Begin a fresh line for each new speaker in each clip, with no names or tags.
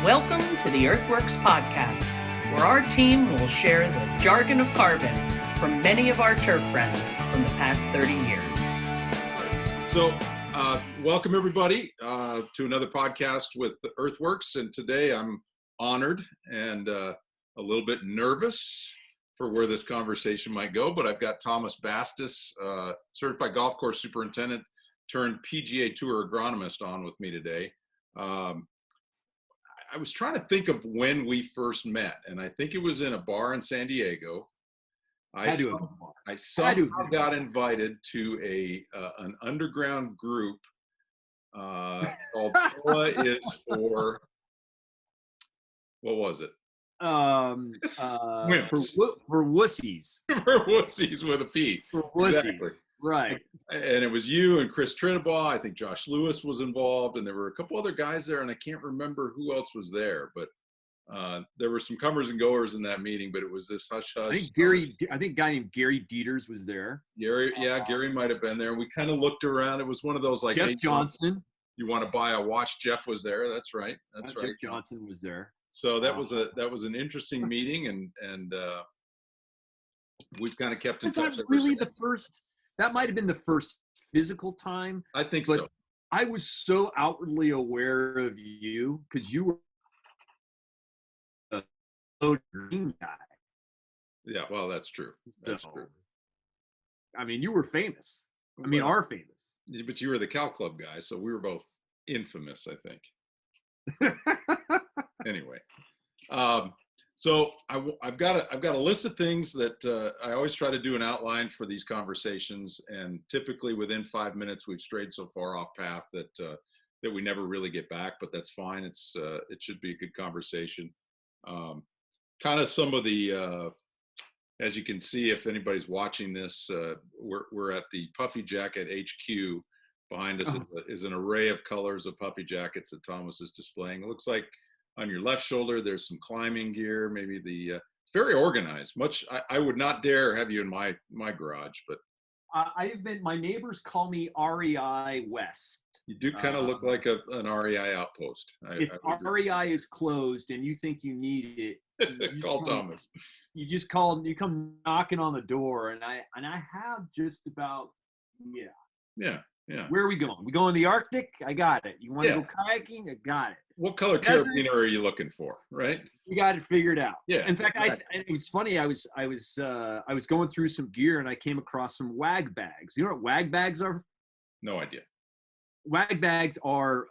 Welcome to the Earthworks podcast, where our team will share the jargon of carbon from many of our turf friends from the past 30 years.
So, welcome everybody to another podcast with the Earthworks. And today I'm honored and a little bit nervous for where this conversation might go, but I've got Thomas Bastis, certified golf course superintendent turned PGA Tour agronomist on with me today. I was trying to think of when we first met, and I think it was in a bar in San Diego. I somehow got invited to an underground group called Poa is for, what was it?
Wimps. For wussies.
For wussies with a P.
For wussies.
Exactly.
Right.
And it was you and Chris Trinabaugh. I think Josh Lewis was involved, and there were a couple other guys there, and I can't remember who else was there, but there were some comers and goers in that meeting, but it was this hush-hush.
I think a guy named Gary Dieters was there.
Gary might have been there. We kind of looked around. It was one of those like,
Jeff
hey,
Johnson.
You want to buy a watch? Jeff was there. That's right. That's right.
Jeff Johnson was there.
So that was an interesting meeting, and we've kind of kept in touch.
That might have been the first physical time.
I think so.
I was so outwardly aware of you because you were a green guy.
Yeah, well, that's true. That's true.
I mean, you were famous. Are famous.
But you were the Cal Club guy, so we were both infamous, I think. Anyway, so I've got a list of things that I always try to do an outline for these conversations, and typically within 5 minutes we've strayed so far off path that we never really get back. But that's fine. It should be a good conversation. Kind of some of the as you can see, if anybody's watching this, we're at the Puffy Jacket HQ. Behind us is an array of colors of puffy jackets that Thomas is displaying. It looks like on your left shoulder there's some climbing gear. Maybe it's very organized. I would not dare have you in my garage, but
my neighbors call me REI West.
You do kind of look like an REI outpost.
If REI is closed and you think you need it,
call Thomas.
You come knocking on the door, and I have just about,
Yeah.
Where are we going? We going to the Arctic? I got it. You want to go kayaking? I got it.
What color carabiner are you looking for? Right?
You got it figured out.
Yeah.
In fact, it was funny. I was going through some gear, and I came across some wag bags. You know what wag bags are?
No idea.
Wag bags are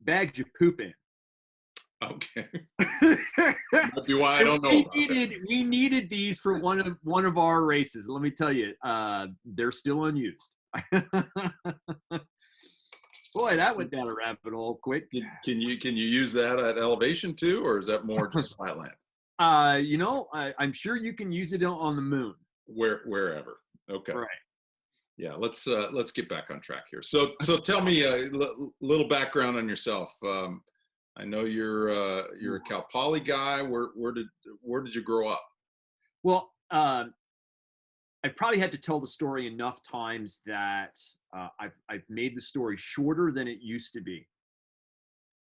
bags you poop in.
Okay. Might be why I don't know.
We needed these for one of our races. Let me tell you, they're still unused. Boy, that went down a rabbit hole quick.
Can you use that at elevation too, or is that more just flatland?
I'm sure you can use it on the moon.
Wherever. Okay.
Right.
Yeah. Let's get back on track here. So tell me a little background on yourself. I know you're a Cal Poly guy. Where did you grow up?
Well, I probably had to tell the story enough times that I've made the story shorter than it used to be.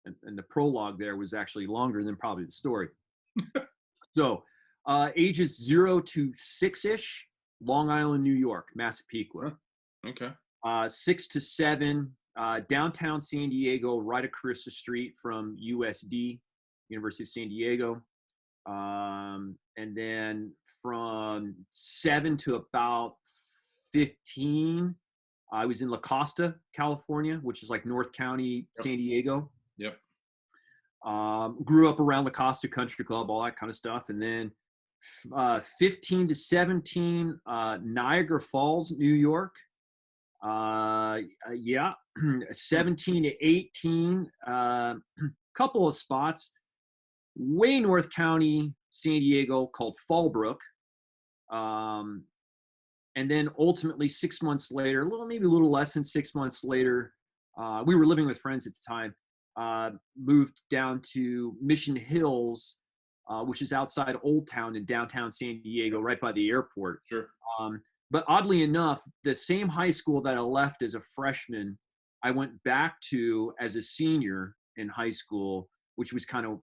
And the prologue there was actually longer than probably the story. So ages 0 to 6-ish, Long Island, New York, Massapequa.
Okay.
6 to 7, downtown San Diego, right across the street from USD, University of San Diego. And then from 7 to about 15, I was in La Costa, California, which is like North County, San Diego.
Yep.
Grew up around La Costa Country Club, all that kind of stuff. And then 15 to 17, Niagara Falls, New York. 17 to 18, couple of spots. Way North County, San Diego, called Fallbrook. And then ultimately 6 months later, maybe a little less than 6 months later, we were living with friends at the time, moved down to Mission Hills, which is outside Old Town in downtown San Diego, right by the airport.
Sure.
But oddly enough, the same high school that I left as a freshman, I went back to as a senior in high school which was kind of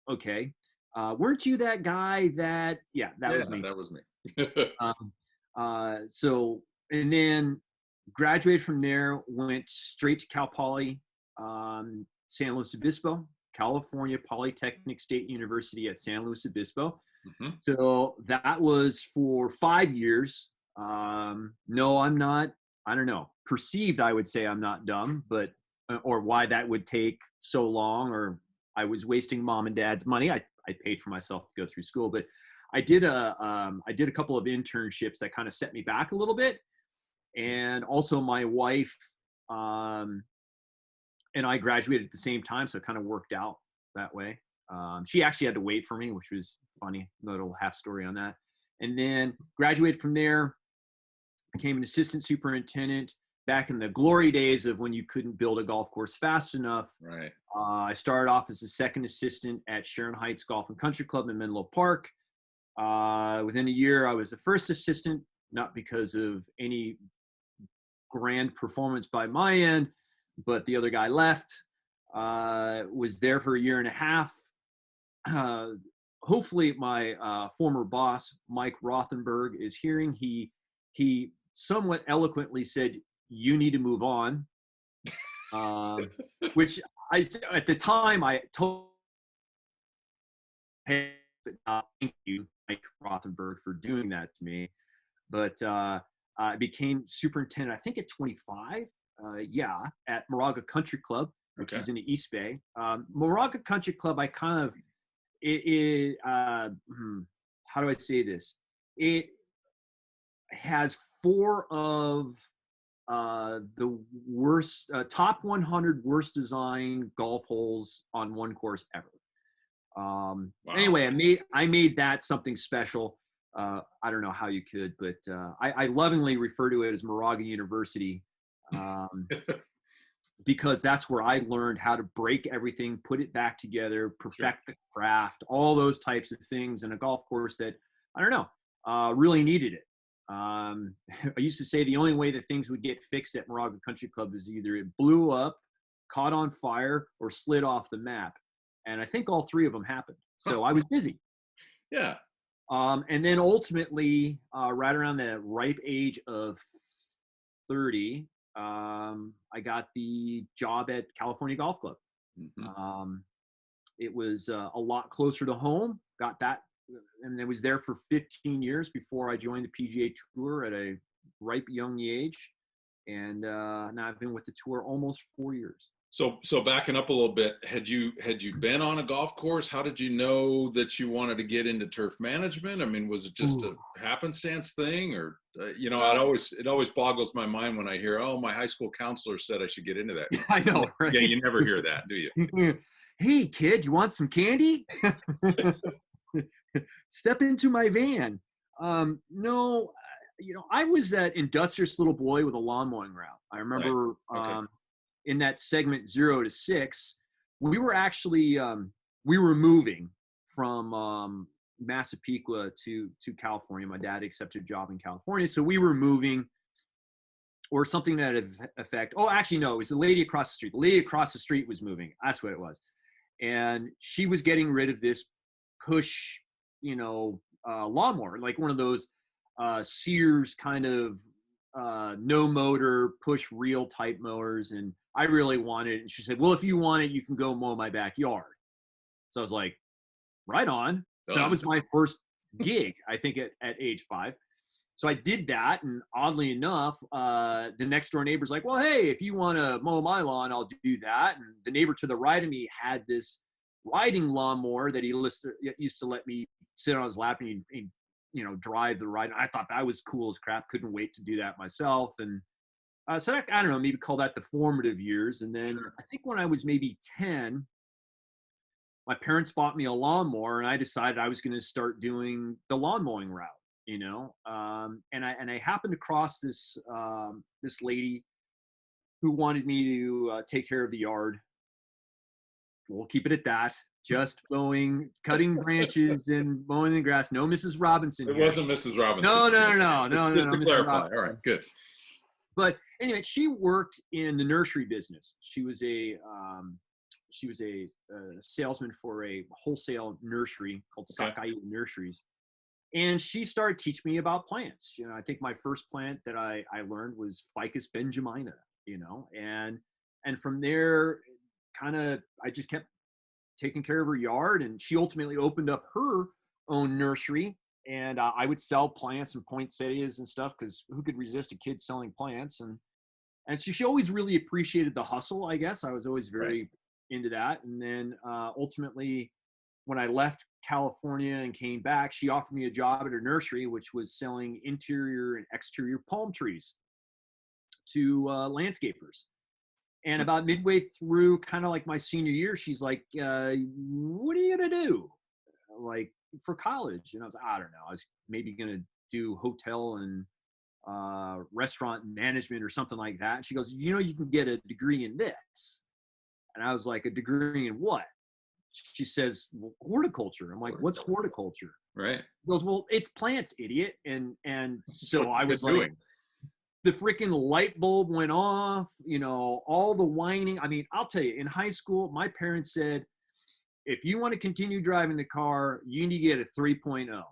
okay. Weren't you that guy that? Yeah, that was me.
That was me.
So, and then graduated from there, went straight to Cal Poly, San Luis Obispo, California Polytechnic State University at San Luis Obispo.
Mm-hmm.
So that was for 5 years. No, I'm not, I don't know, perceived, I would say I'm not dumb, but, or why that would take so long, or I was wasting mom and dad's money. I paid for myself to go through school, but I did a couple of internships that kind of set me back a little bit. And also my wife, and I graduated at the same time. So it kind of worked out that way. She actually had to wait for me, which was funny, little half story on that. And then graduated from there, became an assistant superintendent back in the glory days of when you couldn't build a golf course fast enough.
Right.
I started off as a second assistant at Sharon Heights Golf and Country Club in Menlo Park. Within a year, I was the first assistant, not because of any grand performance by my end, but the other guy left. Was there for a year and a half. Hopefully my former boss, Mike Rothenberg, is hearing. He somewhat eloquently said, "You need to move on," which at the time I told him, thank you, Mike Rothenberg, for doing that to me. But I became superintendent, I think at 25, at Moraga Country Club, which is in the East Bay. Moraga Country Club, I kind of, how do I say this? It has 4 of the worst, top 100 worst designed golf holes on one course ever. Wow. Anyway, I made that something special. I don't know how you could, but I lovingly refer to it as Moraga University, because that's where I learned how to break everything, put it back together, perfect the craft, all those types of things in a golf course that, I don't know, really needed it. I used to say the only way that things would get fixed at Moraga Country Club is either it blew up, caught on fire, or slid off the map. And I think all 3 of them happened. So I was busy.
Yeah.
And then ultimately, right around the ripe age of 30, I got the job at California Golf Club. Mm-hmm. It was a lot closer to home. Got that, and I was there for 15 years before I joined the PGA Tour at a ripe young age. And now I've been with the tour almost 4 years.
So backing up a little bit, had you been on a golf course? How did you know that you wanted to get into turf management? I mean, was it just a happenstance thing, or it always boggles my mind when I hear, "Oh, my high school counselor said I should get into that."
I know, right?
Yeah, you never hear that, do you?
Hey, kid, you want some candy? Step into my van. No, I was that industrious little boy with a lawn mowing route. I remember. Right. Okay. In that segment 0 to 6, we were actually we were moving from Massapequa to California. My dad accepted a job in California, so we were moving, or something that had effect. Oh, actually, no, it was the lady across the street. The lady across the street was moving. That's what it was, and she was getting rid of this push, lawnmower, like one of those Sears kind of no motor push reel type mowers, and I really wanted it. And she said, "Well, if you want it, you can go mow my backyard." So I was like, right on. So that was my first gig, I think, at age 5. So I did that, and oddly enough, the next door neighbor's like, "Well, hey, if you want to mow my lawn, I'll do that." And the neighbor to the right of me had this riding lawnmower that he used to let me sit on his lap and drive the ride. I thought that was cool as crap. Couldn't wait to do that myself. And so I don't know, maybe call that the formative years. And then I think when I was maybe 10, my parents bought me a lawnmower, and I decided I was going to start doing the lawn mowing route, and I happened across this lady who wanted me to take care of the yard. We'll keep it at that. Just cutting branches and mowing the grass. No Mrs. Robinson.
It wasn't Mrs. Robinson.
No.
Just to clarify. All right, good.
But anyway, she worked in the nursery business. She was she was a salesman for a wholesale nursery called Sakai Nurseries. And she started teaching me about plants. You know, I think my first plant that I learned was Ficus benjamina, you know, and from there, kind of, I just kept taking care of her yard, and she ultimately opened up her own nursery, and I would sell plants and poinsettias and stuff, because who could resist a kid selling plants? And she always really appreciated the hustle, I guess. I was always very into that. And then ultimately, when I left California and came back, she offered me a job at her nursery, which was selling interior and exterior palm trees to landscapers. And about midway through, kind of like my senior year, she's like, what are you going to do, like, for college? And I was like, I don't know. I was maybe going to do hotel and restaurant management or something like that. And she goes, you know, you can get a degree in this. And I was like, a degree in what? She says, well, horticulture. I'm like, what's horticulture?
Right.
She goes, well, it's plants, idiot. And so I was like, the freaking light bulb went off, you know, all the whining. I mean, I'll tell you, in high school, my parents said, if you want to continue driving the car, you need to get a 3.0.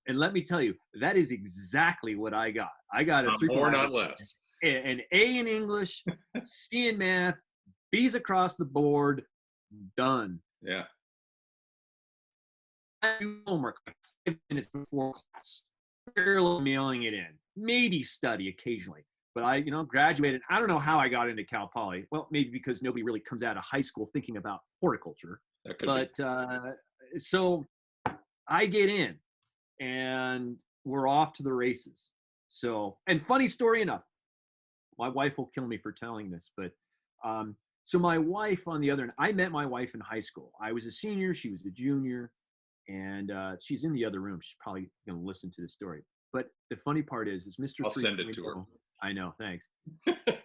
And let me tell you, that is exactly what I got. I got a 3.0.
More, not less.
An A in English, C in math, B's across the board, done.
Yeah.
I do homework like 5 minutes before class, barely mailing it in, maybe study occasionally. But I, you know, graduated. I don't know how I got into Cal Poly. Well, maybe because nobody really comes out of high school thinking about horticulture. But so I get in, and we're off to the races. So, and funny story enough, my wife will kill me for telling this, but so my wife, on the other end, I met my wife in high school. I was a senior, she was a junior, and she's in the other room. She's probably going to listen to this story. But the funny part is Mr.
I'll send it to her.
I know, thanks.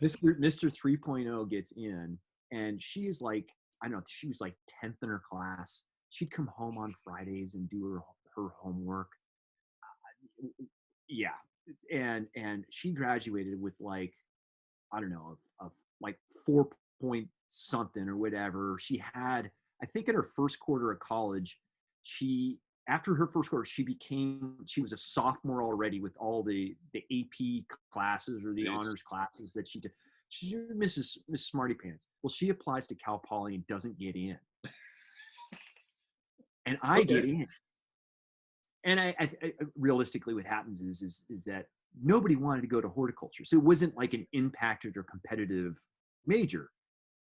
Mr. 3.0 gets in, and she is like, I don't know, she was like 10th in her class. She'd come home on Fridays and do her homework. Yeah. And she graduated with like, I don't know, like 4 point something or whatever. She had, I think in her first quarter of college, after her first quarter, she was a sophomore already with all the AP classes or the honors classes that she did. She's Mrs. Smarty Pants. Well, she applies to Cal Poly and doesn't get in. And I get in. And I realistically, what happens is that nobody wanted to go to horticulture. So it wasn't like an impacted or competitive major,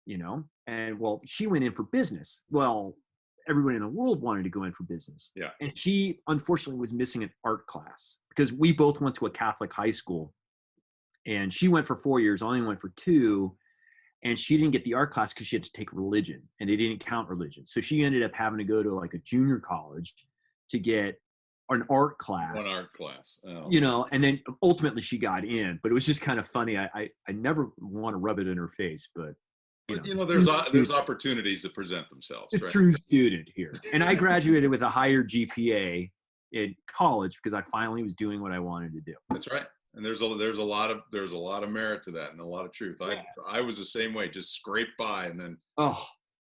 you know? And well, she went in for business. Well, everyone in the world wanted to go in for business.
Yeah.
And she unfortunately was missing an art class because we both went to a Catholic high school, and she went for 4 years. I only went for 2. And she didn't get the art class because she had to take religion, and they didn't count religion. So she ended up having to go to like a junior college to get an art class.
One art class. Oh.
You know, and then ultimately she got in, but it was just kind of funny. I never want to rub it in her face, but
you know, there's opportunities that present themselves.
Right? True student here. And I graduated with a higher GPA in college because I finally was doing what I wanted to do.
That's right. And there's a lot of merit to that and a lot of truth. Yeah. I was the same way, just scrape by, and then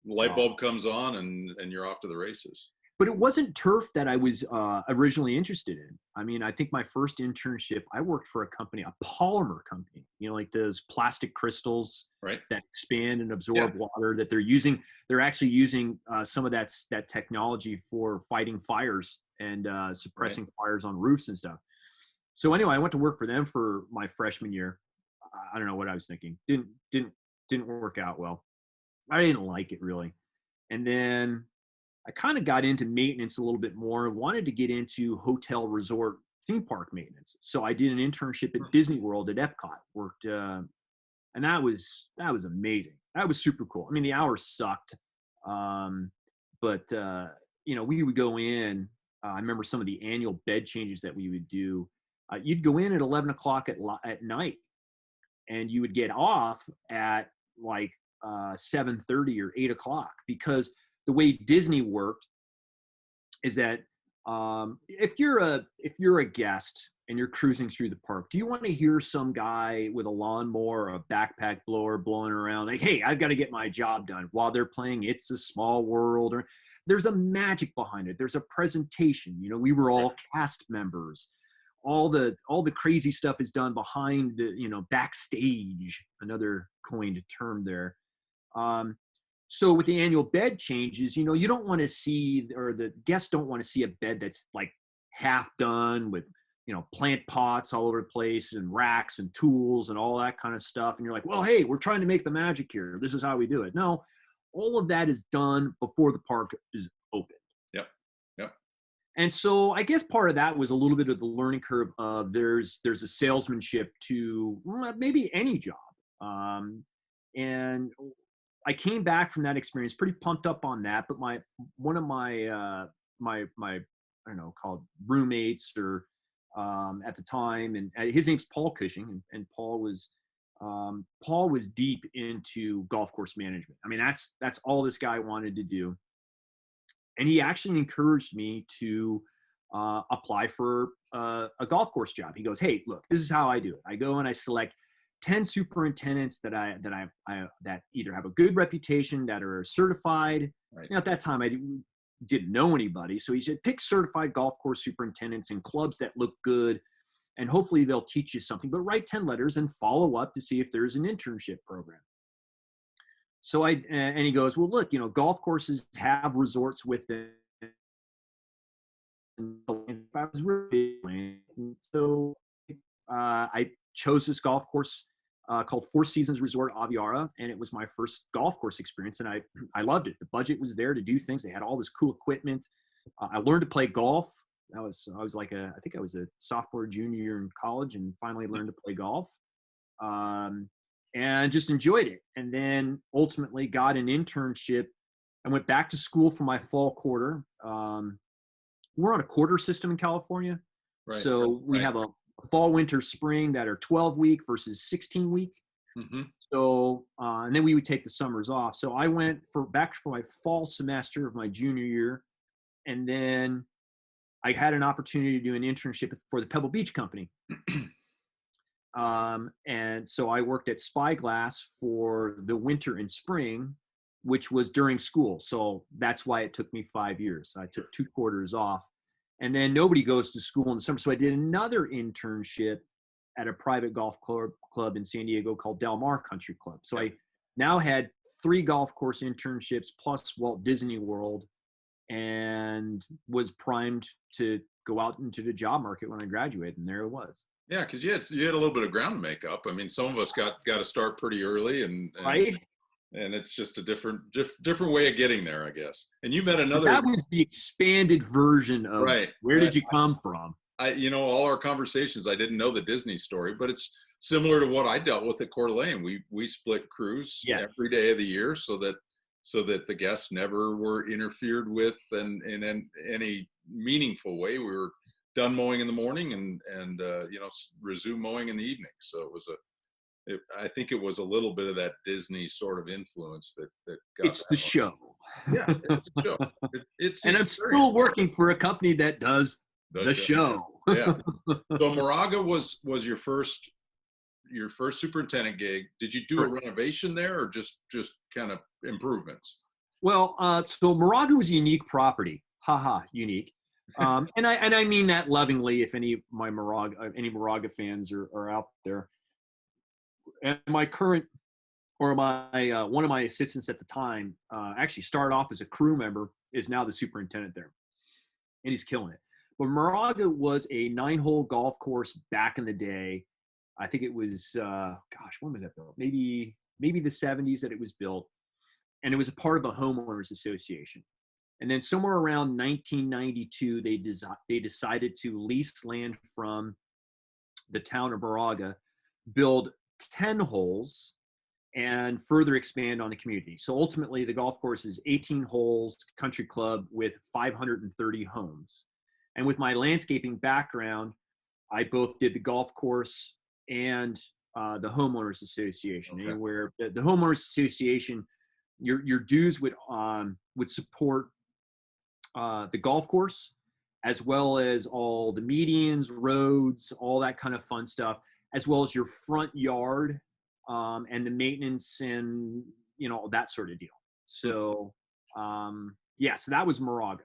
light bulb comes on and you're off to the races.
But it wasn't turf that I was originally interested in. I mean, I think my first internship, I worked for a company, a polymer company, you know, like those plastic crystals that expand and absorb water that they're using. They're actually using some of that technology for fighting fires and suppressing fires on roofs and stuff. So anyway, I went to work for them for my freshman year. I don't know what I was thinking. Didn't work out well. I didn't like it really. And then I kind of got into maintenance a little bit more, wanted to get into hotel resort theme park maintenance. So I did an internship at Disney World at Epcot, worked, and that was amazing. That was super cool. I mean, the hours sucked. But you know, we would go in, I remember some of the annual bed changes that we would do. You'd go in at 11 o'clock at night, and you would get off at like 7:30 or 8 o'clock, because the way Disney worked is that if you're a guest and you're cruising through the park, do you want to hear some guy with a lawnmower or a backpack blower blowing around like, hey, I've got to get my job done, while they're playing It's a Small World? Or there's a magic behind it. There's a presentation. You know, we were all cast members. All the crazy stuff is done behind the, you know, backstage, another coined term there. So with the annual bed changes, you know, you don't want to see, or the guests don't want to see a bed that's like half done with, you know, plant pots all over the place and racks and tools and all that kind of stuff. And you're like, well, hey, we're trying to make the magic here. This is how we do it. No, all of that is done before the park is open.
Yep. Yep.
And so I guess part of that was a little bit of the learning curve of there's a salesmanship to maybe any job. And I came back from that experience pretty pumped up on that. But one of my I don't know, called roommates or at the time, and his name's Paul Cushing, and Paul was deep into golf course management. I mean, that's all this guy wanted to do. And he actually encouraged me to apply for a golf course job. He goes, hey, look, this is how I do it. I go and I select 10 superintendents that either have a good reputation, that are certified.
Right.
Now, at that time, I didn't know anybody. So he said, pick certified golf course superintendents in clubs that look good, and hopefully they'll teach you something, but write 10 letters and follow up to see if there's an internship program. So and he goes, well, look, you know, golf courses have resorts with them. So I chose this golf course called Four Seasons Resort Aviara, and it was my first golf course experience, and I loved it. The budget was there to do things. They had all this cool equipment. I learned to play golf. I was like I think I was a sophomore, junior year in college, and finally learned to play golf. And just enjoyed it. And then ultimately got an internship. I went back to school for my fall quarter. We're on a quarter system in California.
Right.
So we have a fall, winter, spring that are 12-week versus 16-week.
Mm-hmm.
So, and then we would take the summers off. So I went back for my fall semester of my junior year. And then I had an opportunity to do an internship for the Pebble Beach Company. And so I worked at Spyglass for the winter and spring, which was during school. So that's why it took me 5 years. I took 2 quarters off, and then nobody goes to school in the summer. So I did another internship at a private golf club in San Diego called Del Mar Country Club. So I now had 3 golf course internships plus Walt Disney World, and was primed to go out into the job market when I graduated. And there it was.
Yeah, because you had a little bit of ground to make up. I mean, some of us got to start pretty early, and
right.
And it's just a different way of getting there, I guess. And you met another.
So that was the expanded version of where did you come from?
All our conversations, I didn't know the Disney story, but it's similar to what I dealt with at Coeur d'Alene. We split crews every day of the year so that the guests never were interfered with in any meaningful way. We were done mowing in the morning and resume mowing in the evening. So it was I think it was a little bit of that Disney sort of influence that got.
It's the show.
Yeah, it's the show. It's
and I'm still working for a company that does the show.
Yeah. So Moraga was your first superintendent gig. Did you do a renovation there, or just kind of improvements?
Well, so Moraga was a unique property. Unique. And I mean that lovingly. If any of my Moraga fans are out there. And my current, or my one of my assistants at the time, actually started off as a crew member, is now the superintendent there, and he's killing it. But Moraga was a 9-hole golf course back in the day. I think it was, when was that built? Maybe the 70s that it was built, and it was a part of a homeowners association. And then somewhere around 1992, they decided to lease land from the town of Moraga, build 10 holes, and further expand on the community. So ultimately, the golf course is 18 holes, country club with 530 homes. And with my landscaping background, I both did the golf course and the homeowners association. Okay. And where the homeowners association, your dues would support the golf course, as well as all the medians, roads, all that kind of fun stuff, as well as your front yard, and the maintenance and, that sort of deal. So, so that was Moraga.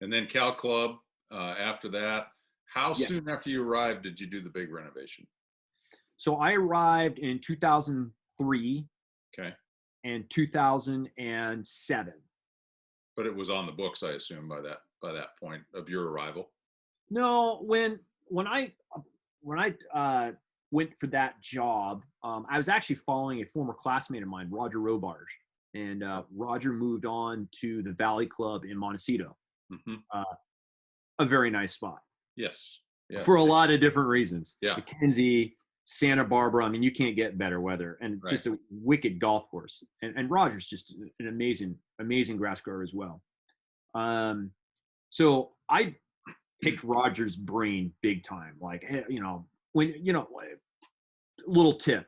And then Cal Club, after that, how
Yeah.
soon after you arrived did you do the big renovation?
So I arrived in 2003
Okay.
and 2007.
But it was on the books, I assume, by that point of your arrival.
No, when I went for that job, I was actually following a former classmate of mine, Roger Robarge, and Roger moved on to the Valley Club in Montecito.
Mm-hmm.
A very nice spot.
Yes.
For a lot of different reasons.
Yeah.
Mackenzie, Santa Barbara. I mean, you can't get better weather, and
Right.
just a wicked golf course. And Roger's just an amazing grass grower as well. So I picked Roger's brain big time. Like, little tip: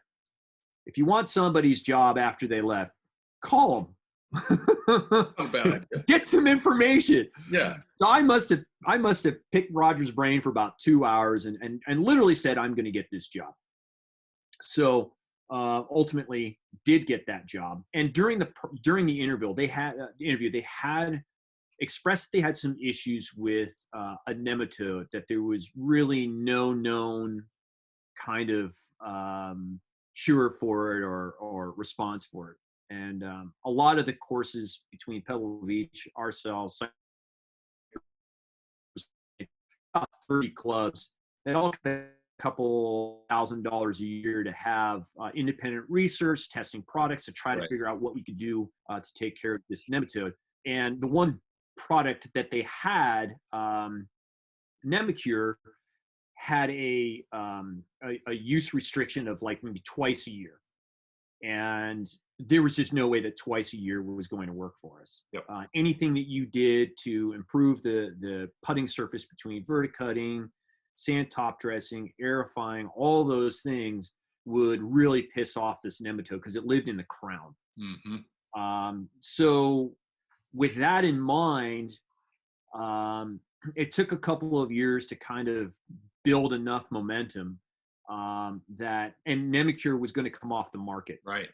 if you want somebody's job after they left, call them.
Not a bad idea.
Get some information.
Yeah.
So I must have picked Roger's brain for about 2 hours and literally said, I'm going to get this job. So ultimately did get that job. And during the interview, they had expressed they had some issues with a nematode, that there was really no known kind of cure for it or response for it. And a lot of the courses between Pebble Beach, ourselves, 30 clubs, they all pay a couple $1,000s a year to have independent research, testing products to try to
Right.
figure out what we could do to take care of this nematode. And the one product that they had, Nemacure, had a use restriction of like maybe twice a year. And there was just no way that twice a year was going to work for us.
Yep.
Anything that you did to improve the putting surface between verticutting, sand top dressing, aerifying, all those things would really piss off this nematode because it lived in the crown.
Mm-hmm.
So with that in mind, it took a couple of years to kind of build enough momentum and Nemacure was going to come off the market.
Right.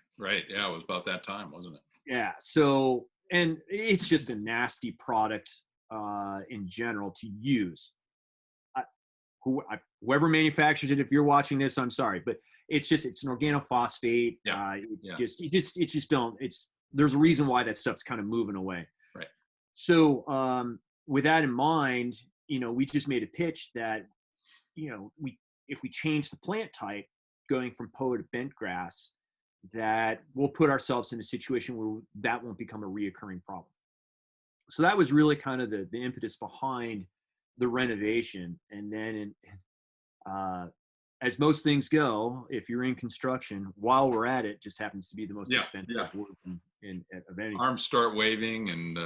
Yeah, it was about that time, wasn't it?
Yeah. So, and it's just a nasty product in general to use. Whoever manufactures it, if you're watching this, I'm sorry, but it's an organophosphate.
Yeah.
There's a reason why that stuff's kind of moving away.
Right.
So with that in mind, we just made a pitch that, if we change the plant type going from POA to bent grass, that we'll put ourselves in a situation where that won't become a reoccurring problem. So that was really kind of the impetus behind the renovation. And then as most things go, if you're in construction, while we're at it, just happens to be the most expensive work of any.
Arms start waving and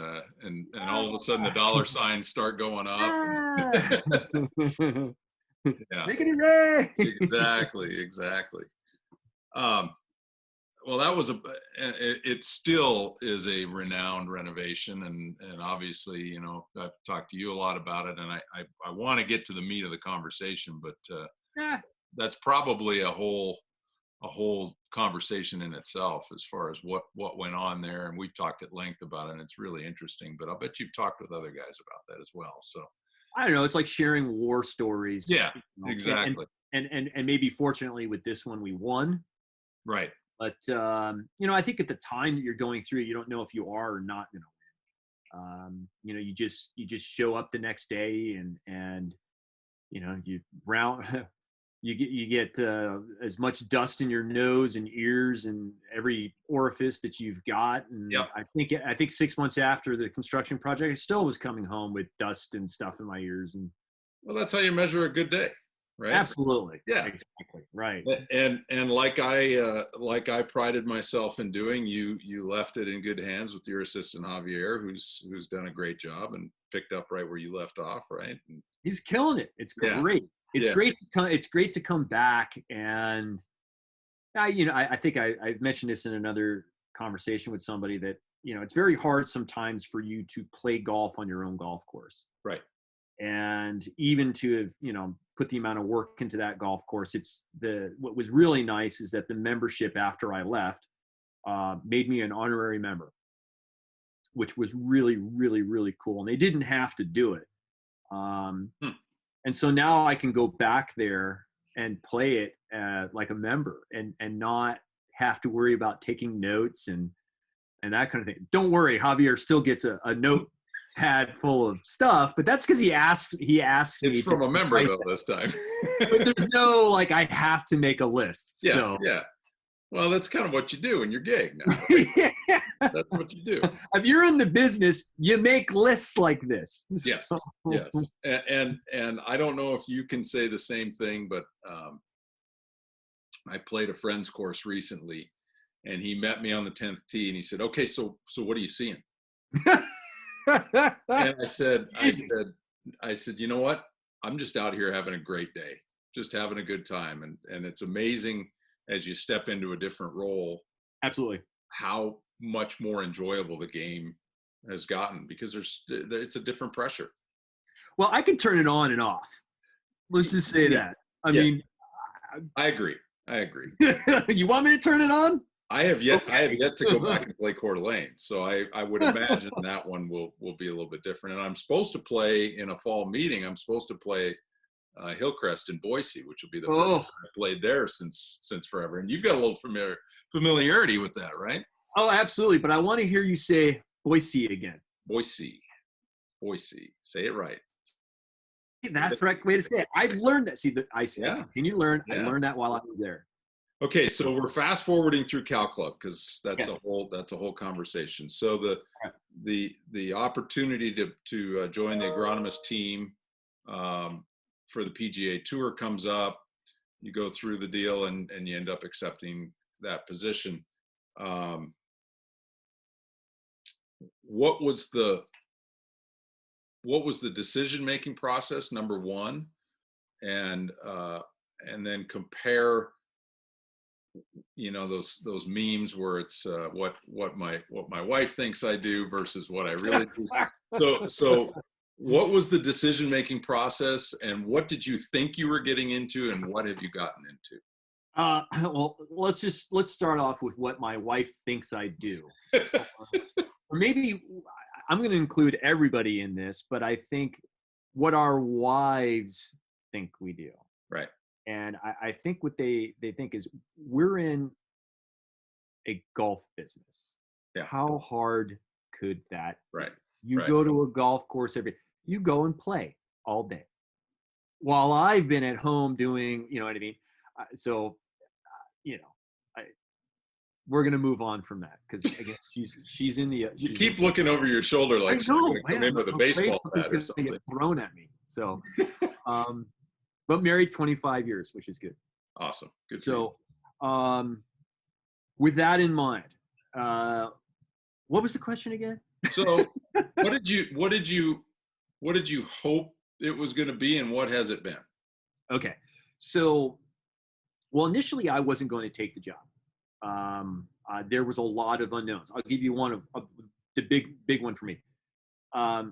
all of a sudden the dollar signs start going up. Yeah.
Making it rain.
Exactly. Well, that was it still is a renowned renovation, and obviously, I've talked to you a lot about it, and I want to get to the meat of the conversation, but that's probably a whole conversation in itself as far as what went on there, and we've talked at length about it, and it's really interesting, but I'll bet you've talked with other guys about that as well. So
I don't know, it's like sharing war stories.
Yeah, exactly.
And maybe fortunately with this one we won.
Right.
But I think at the time that you're going through, you don't know if you are or not going to win. You just show up the next day and you get as much dust in your nose and ears and every orifice that you've got. And
Yep.
I think 6 months after the construction project, I still was coming home with dust and stuff in my ears. And
well, that's how you measure a good day, right?
Absolutely.
Yeah.
Exactly. Right.
And like I prided myself in doing, you left it in good hands with your assistant Javier, who's done a great job and picked up right where you left off, right? And
he's killing it. It's great. It's great to come back. And I think I mentioned this in another conversation with somebody that it's very hard sometimes for you to play golf on your own golf course.
Right.
And even to have, put the amount of work into that golf course, what was really nice is that the membership after I left made me an honorary member, which was really, really, really cool. And they didn't have to do it. And so now I can go back there and play it like a member and not have to worry about taking notes and that kind of thing. Don't worry, Javier still gets a notepad full of stuff, but that's because he asked me
from a member though this time.
But there's no I have to make a list.
Yeah,
so.
yeah. Well, that's kind of what you do in your gig now.
Yeah.
That's what you do.
If you're in the business, you make lists like this.
Yes,
so.
yes. And I don't know if you can say the same thing, but I played a friend's course recently, and he met me on the 10th tee, and he said, "Okay, so what are you seeing?" And I said, you know what? I'm just out here having a great day, just having a good time, and it's amazing as you step into a different role.
Absolutely.
How much more enjoyable the game has gotten because it's a different pressure.
Well, I can turn it on and off. Let's just say that. I mean,
I agree.
You want me to turn it on?
I have yet to go back and play Coeur d'Alene, so I would imagine that one will be a little bit different. And I'm supposed to play in a fall meeting. I'm supposed to play Hillcrest in Boise, which will be the first time I played there since forever. And you've got a little familiarity with that, right?
Oh, absolutely. But I want to hear you say Boise again.
Boise. Say it right.
That's the correct way to say it. I learned that. I continue to learn.
Yeah.
I learned that while I was there.
Okay, so we're fast forwarding through Cal Club because that's a whole conversation. So the opportunity to join the agronomist team for the PGA Tour comes up. You go through the deal and you end up accepting that position. What was the decision-making process, number one, and then compare, those memes where it's what my wife thinks I do versus what I really do. So what was the decision-making process, and what did you think you were getting into, and what have you gotten into?
Well, let's start off with what my wife thinks I do. Or maybe I'm going to include everybody in this, but I think what our wives think we do.
Right.
And I think what they think is we're in a golf business.
Yeah.
How hard could that be?
Right.
You go to a golf course you go and play all day. While I've been at home doing, you know what I mean? We're going to move on from that because I guess she's in the.
You keep looking over your shoulder like she's going to come in with a baseball bat or something.
Get thrown at me. So, but married 25 years, which is good.
Awesome. Good.
So, with that in mind, what was the question again?
So, what did you hope it was going to be, and what has it been?
Okay, so, well, initially I wasn't going to take the job. There was a lot of unknowns. I'll give you one of the big one for me. I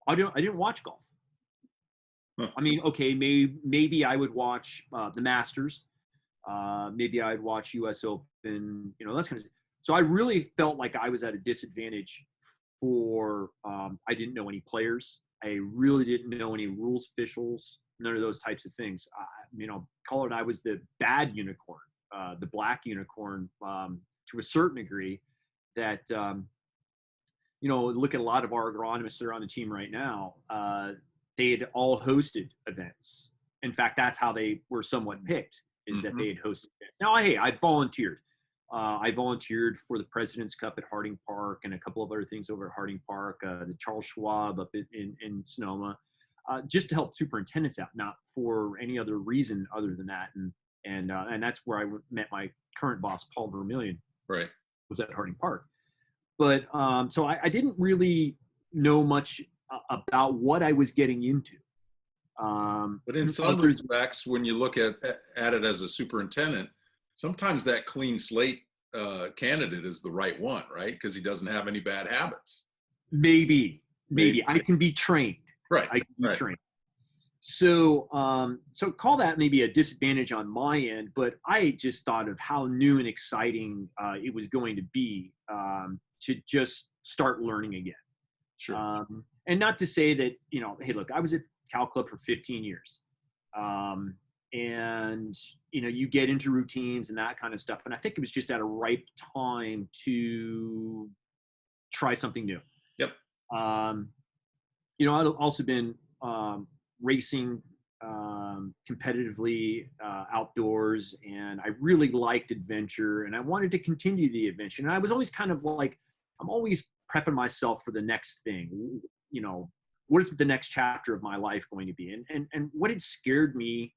didn't watch golf.
Huh.
I mean, okay, maybe I would watch the Masters. Maybe I'd watch U.S. Open. That's kind of. So I really felt like I was at a disadvantage for. I didn't know any players. I really didn't know any rules officials. None of those types of things. Call it I was the bad unicorn, the black unicorn to a certain degree. That look at a lot of our agronomists that are on the team right now. They had all hosted events. In fact, that's how they were somewhat picked, is that they had hosted events. Now, I'd volunteered. I volunteered for the President's Cup at Harding Park and a couple of other things over at Harding Park, the Charles Schwab up in Sonoma, just to help superintendents out, not for any other reason other than that. And that's where I met my current boss, Paul Vermillion.
Right.
Was at Harding Park. But so I didn't really know much about what I was getting into.
But in some respects, when you look at it as a superintendent, sometimes that clean slate candidate is the right one, right? Because he doesn't have any bad habits.
Maybe I can be trained.
Right.
I can be trained. So, so call that maybe a disadvantage on my end, but I just thought of how new and exciting it was going to be to just start learning again.
Sure.
And not to say that, hey, look, I was at Cal Club for 15 years. And, you get into routines and that kind of stuff. And I think it was just at a ripe time to try something new.
Yep.
I've also been racing competitively outdoors, and I really liked adventure, and I wanted to continue the adventure. And I was always kind of like, I'm always prepping myself for the next thing. What is the next chapter of my life going to be? And what had scared me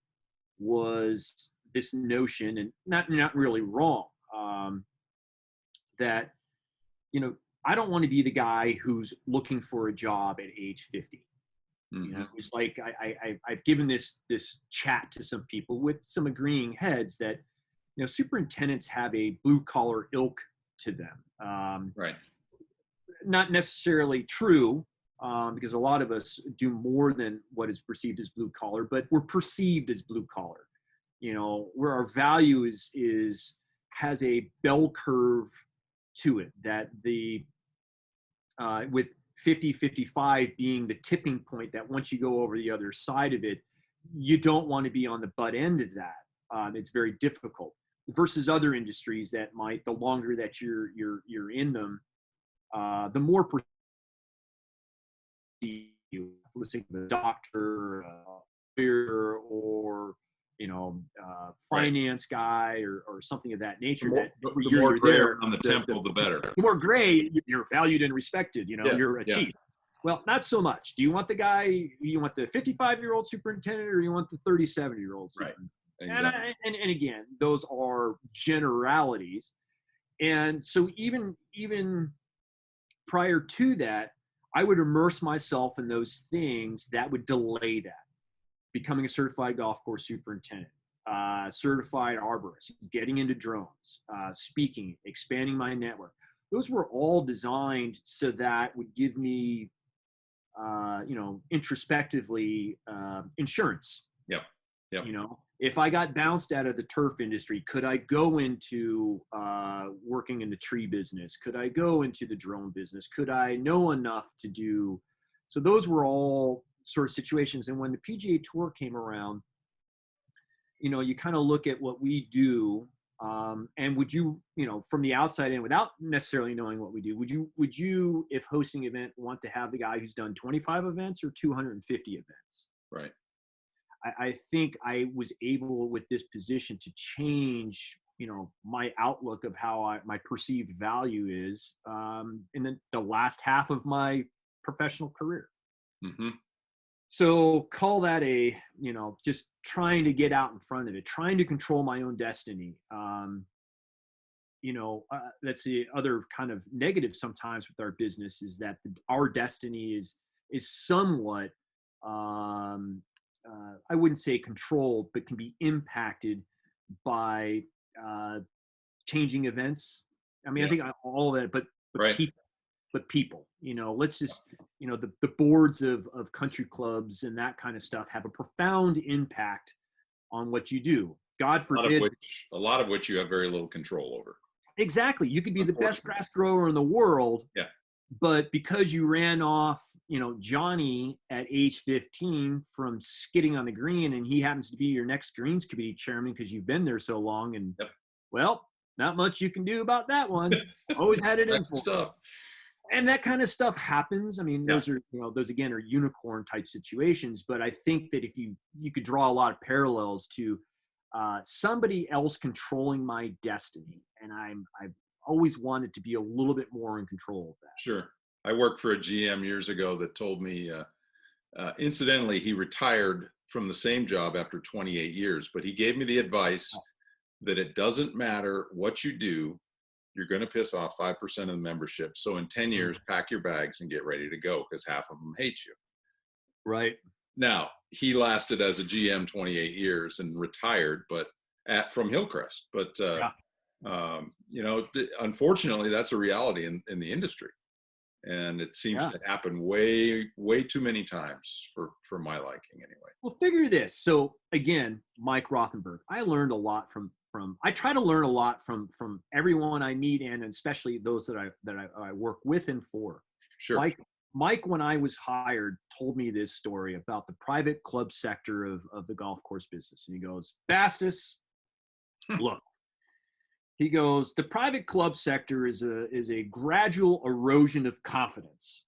was this notion, and not really wrong, that I don't want to be the guy who's looking for a job at age 50.
Mm-hmm.
It's like I've given this chat to some people with some agreeing heads that superintendents have a blue collar ilk to them.
Right.
Not necessarily true, because a lot of us do more than what is perceived as blue collar, but we're perceived as blue collar. Where our value has a bell curve to it, that with 50, 55 being the tipping point, that once you go over the other side of it, you don't want to be on the butt end of that. It's very difficult versus other industries that might, the longer that you're in them, the more you listening to the doctor, lawyer, or finance guy or something of that nature.
The more gray on the temple, the better.
The more gray, you're valued and respected. You're a chief. Well, not so much. Do you want the 55-year-old superintendent, or you want the 37-year-old superintendent?
Right. Exactly.
And again, those are generalities. And so even prior to that, I would immerse myself in those things that would delay that. Becoming a certified golf course superintendent, certified arborist, getting into drones, speaking, expanding my network. Those were all designed so that would give me, introspectively, insurance.
Yep.
If I got bounced out of the turf industry, could I go into working in the tree business? Could I go into the drone business? Could I know enough to do? So those were all sort of situations. And when the PGA Tour came around, you kind of look at what we do, and would you, from the outside in, without necessarily knowing what we do, would you, if hosting an event, want to have the guy who's done 25 events or 250 events?
Right.
I think I was able with this position to change, my outlook of how my perceived value is in the last half of my professional career.
Mm-hmm. So
call that just trying to get out in front of it, trying to control my own destiny. That's the other kind of negative sometimes with our business, is that our destiny is somewhat, I wouldn't say controlled, but can be impacted by changing events. I mean, I think all of that, but
right.
people, let's just, the boards of country clubs and that kind of stuff have a profound impact on what you do. God forbid.
A lot of which you have very little control over.
Exactly. You could be the best grass grower in the world.
Yeah.
But because you ran off, Johnny at age 15 from skidding on the green, and he happens to be your next greens committee chairman because you've been there so long, and well, not much you can do about that one. Always had it in for
stuff.
And that kind of stuff happens. I mean, those are, those again are unicorn type situations. But I think that if you could draw a lot of parallels to somebody else controlling my destiny, and I've always wanted to be a little bit more in control of that.
Sure. I worked for a GM years ago that told me, incidentally, he retired from the same job after 28 years, but he gave me the advice that it doesn't matter what you do, you're going to piss off 5% of the membership. So in 10 years, pack your bags and get ready to go, because half of them hate you.
Right.
Now, he lasted as a GM 28 years and retired, but from Hillcrest. But Unfortunately, that's a reality in the industry, and it seems to happen way too many times for my liking, anyway.
Well, figure this. So again, Mike Rothenberg, I learned a lot from. I try to learn a lot from everyone I meet, and especially those that I work with and for.
Sure.
Mike, when I was hired, told me this story about the private club sector of the golf course business, and he goes, "Bastis, look." He goes, the private club sector is a gradual erosion of confidence.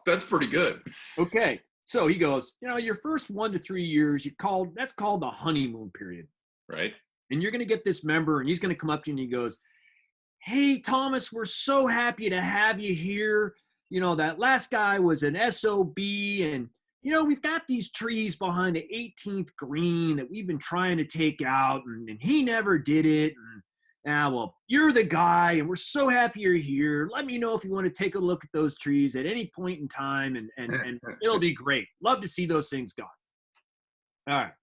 That's pretty good.
Okay. So he goes, your first 1 to 3 years, that's called the honeymoon period.
Right.
And you're going to get this member, and he's going to come up to you and he goes, "Hey, Thomas, we're so happy to have you here. That last guy was an SOB, and we've got these trees behind the 18th green that we've been trying to take out, and he never did it. And well, you're the guy, and we're so happy you're here. Let me know if you want to take a look at those trees at any point in time, and it'll be great. Love to see those things gone." All right.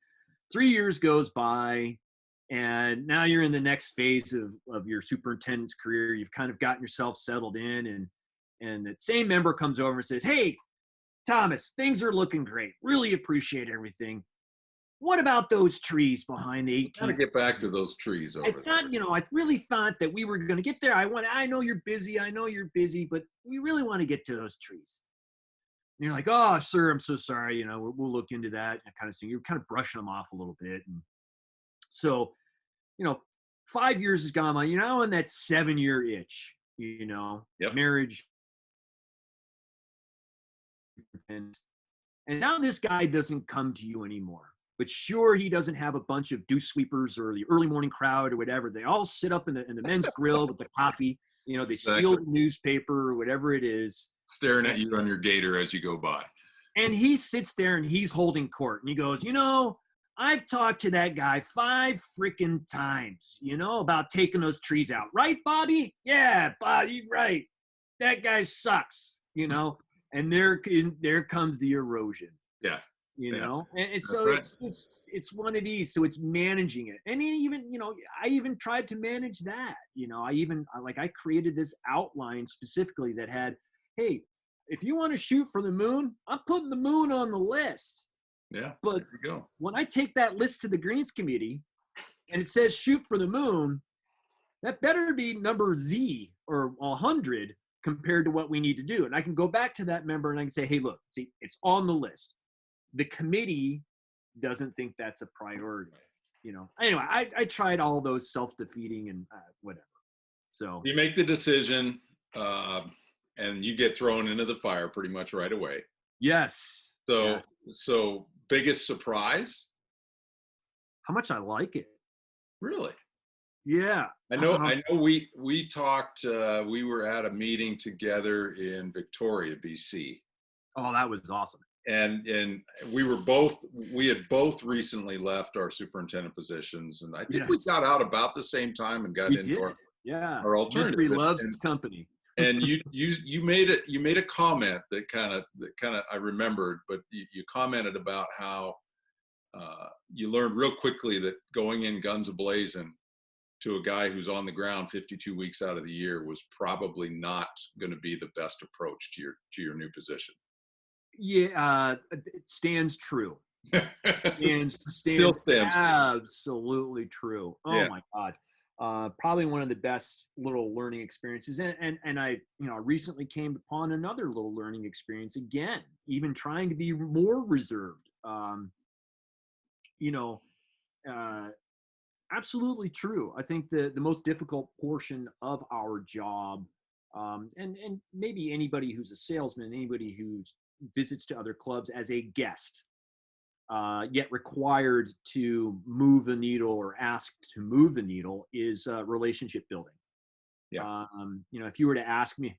3 years goes by, and now you're in the next phase of your superintendent's career. You've kind of gotten yourself settled in, and that same member comes over and says, "Hey, Thomas, things are looking great. Really appreciate everything. What about those trees behind the 18th?
Got to get back to those trees over there.
I really thought that we were going to get there. I know you're busy, but we really want to get to those trees." And you're like, "Oh, sir, I'm so sorry. We'll look into that." And kind of thing. You're kind of brushing them off a little bit. And so, 5 years has gone by. You're now on that 7-year itch,
Yep.
Marriage. And now this guy doesn't come to you anymore. But sure, he doesn't have a bunch of dew sweepers or the early morning crowd or whatever. They all sit up in the men's grill with the coffee. They steal the newspaper or whatever it is.
Staring at you on your gator as you go by.
And he sits there and he's holding court. And he goes, "I've talked to that guy 5 freaking times, about taking those trees out. Right, Bobby? Yeah, Bobby, right. That guy sucks, And there comes the erosion.
Yeah.
And so
right.
it's one of these. So it's managing it. And I even tried to manage that. I created this outline specifically that had, hey, if you want to shoot for the moon, I'm putting the moon on the list.
Yeah.
But
there you go.
When I take that list to the Greens Committee and it says shoot for the moon, that better be number Z or 100 compared to what we need to do. And I can go back to that member and I can say, "Hey, look, see, it's on the list." The committee doesn't think that's a priority. Anyway, I tried all those self-defeating and whatever. So
you make the decision and you get thrown into the fire pretty much right away.
Yes.
So biggest surprise?
How much I like it.
Really?
Yeah.
I know we talked, we were at a meeting together in Victoria, BC.
Oh, that was awesome.
And we had both recently left our superintendent positions, and I think we got out about the same time and got into our alternative.
Misery loves company.
And you made a comment that kind of I remembered, but you commented about how you learned real quickly that going in guns a-blazing to a guy who's on the ground 52 weeks out of the year was probably not going to be the best approach to your new position.
Yeah, it stands true.
Still stands
absolutely true. Oh
yeah.
My God. Probably one of the best little learning experiences. And I recently came upon another little learning experience again, even trying to be more reserved. Absolutely true. I think the most difficult portion of our job, and maybe anybody who's a salesman, anybody who visits to other clubs as a guest, yet required to move the needle or asked to move the needle, is relationship building.
Yeah.
If you were to ask me,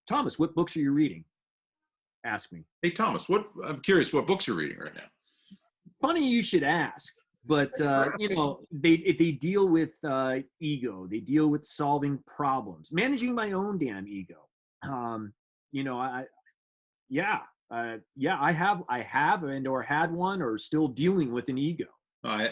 "Thomas, what books are you reading?" Ask me.
Hey, Thomas, I'm curious what books you're reading right now.
Funny you should ask, but they deal with ego. They deal with solving problems, managing my own damn ego. I have and or had one or still dealing with an ego.
I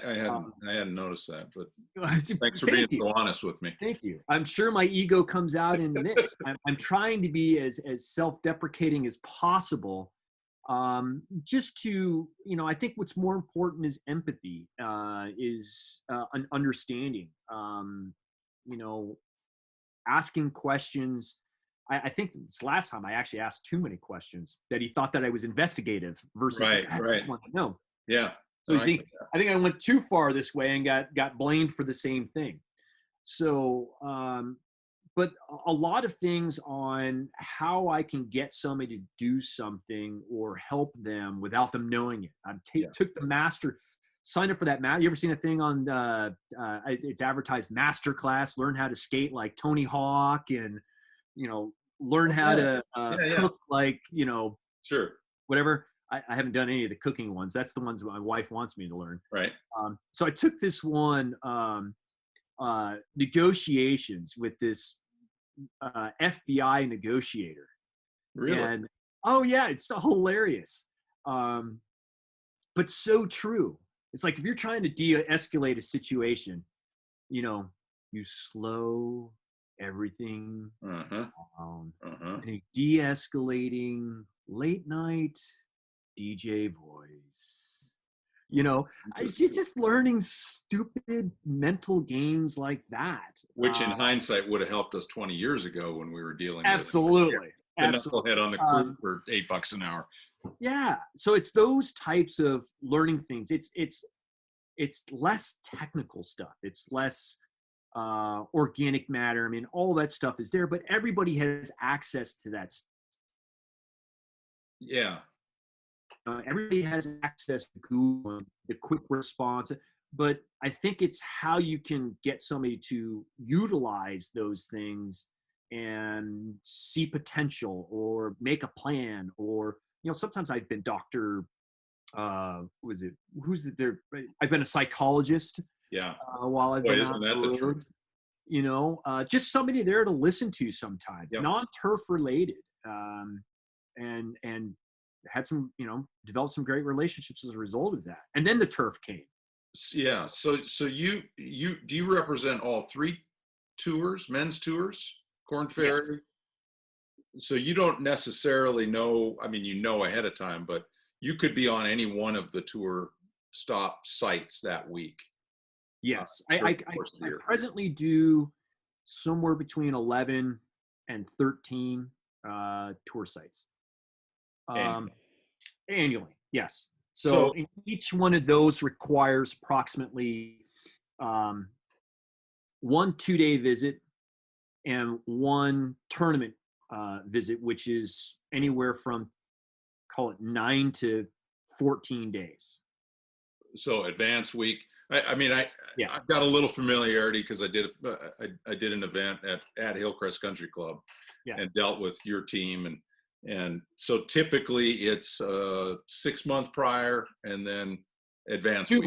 hadn't noticed that, but thanks for
Thank
being
you.
so honest with me.
Thank you. I'm sure my ego comes out in this. I'm trying to be as self-deprecating as possible. Just to, I think what's more important is empathy, is an understanding, asking questions. I think this last time I actually asked too many questions that he thought that I was investigative versus
Right,
I
right.
just want to know.
Yeah.
So I think I went too far this way and got blamed for the same thing. So, but a lot of things on how I can get somebody to do something or help them without them knowing it. I took the master, signed up for that. You ever seen a thing on, it's advertised master class, learn how to skate like Tony Hawk and, learn how to cook like,
sure.
whatever. I haven't done any of the cooking ones. That's the ones my wife wants me to learn.
Right.
So I took this one, negotiations with this FBI negotiator.
Really?
And oh yeah, it's so hilarious. But so true. It's like if you're trying to de-escalate a situation, you slow everything down. And a de-escalating late night DJ voice. She's just learning stupid mental games like that.
Which in hindsight would have helped us 20 years ago when we were dealing
absolutely.
with the knucklehead on the crew for $8 an hour.
Yeah. So it's those types of learning things. It's less technical stuff. It's less organic matter. I mean, all that stuff is there, but everybody has access to that.
Yeah.
Everybody has access to Google, the quick response, but I think it's how you can get somebody to utilize those things and see potential or make a plan. Or, sometimes I've been I've been a psychologist.
Yeah.
While I've been
isn't that the truth?
Just somebody there to listen to sometimes,
yep.
non-turf related, and had some, developed some great relationships as a result of that. And then the turf came.
Yeah. So do you represent all 3 tours, men's tours, Corn Ferry? Yes. So you don't necessarily know, ahead of time, but you could be on any one of the tour stop sites that week.
Yes. I presently do somewhere between 11 and 13 tour sites. Annually, yes. So each one of those requires approximately 1 2-day visit and 1 tournament visit, which is anywhere from, call it 9 to 14 days.
So advance week. I've got a little familiarity because I did an event at Hillcrest Country Club and dealt with your team and so typically it's 6 months prior and then advance week.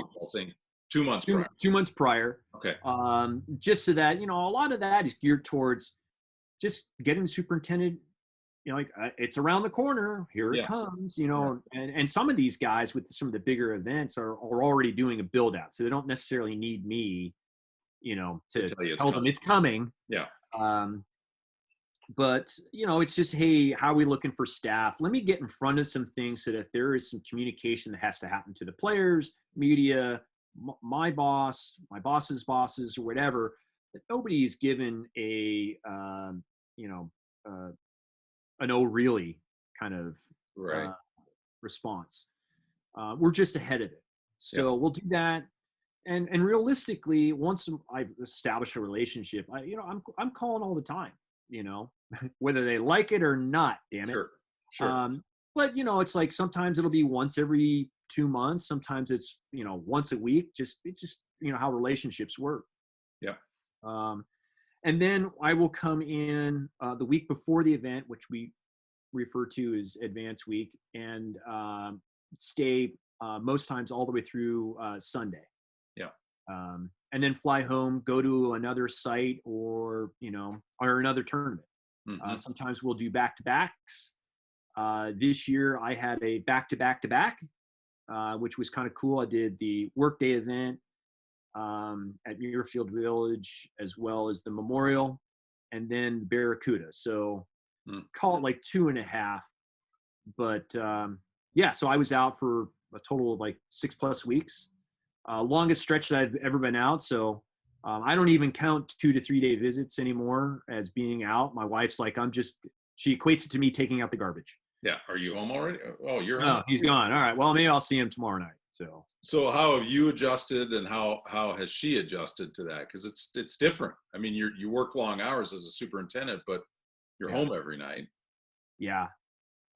2 months prior.
2 months prior.
Okay.
Just so that, a lot of that is geared towards just getting the superintendent, it's around the corner, here it comes, and some of these guys with some of the bigger events are already doing a build out. So they don't necessarily need me, to tell them it's coming.
Yeah.
But, it's just, hey, how are we looking for staff? Let me get in front of some things so that if there is some communication that has to happen to the players, media, my boss, my boss's bosses, or whatever, that nobody is given an oh, really kind of response. We're just ahead of it. So we'll do that. And realistically, once I've established a relationship, I'm calling all the time, whether they like it or not, damn it.
Sure.
But it's like sometimes it'll be once every 2 months. Sometimes it's, once a week, just how relationships work.
Yeah.
And then I will come in the week before the event, which we refer to as advance week, and stay most times all the way through Sunday.
Yeah.
And then fly home, go to another site or another tournament.
Mm-hmm.
Sometimes we'll do back-to-backs. This year I had a back-to-back-to-back which was kind of cool. I did the workday event at Muirfield Village, as well as the memorial, and then Barracuda. So call it like 2.5. But yeah, so I was out for a total of like 6+ weeks, longest stretch that I've ever been out. So I don't even count 2 to 3 day visits anymore as being out. My wife's like, she equates it to me taking out the garbage.
Yeah. Are you home already? Oh, you're
No,
home.
he's gone. All right. Well, maybe I'll see him tomorrow night.
So how have you adjusted, and how has she adjusted to that? Because it's different. I mean, you work long hours as a superintendent, but you're home every night.
Yeah.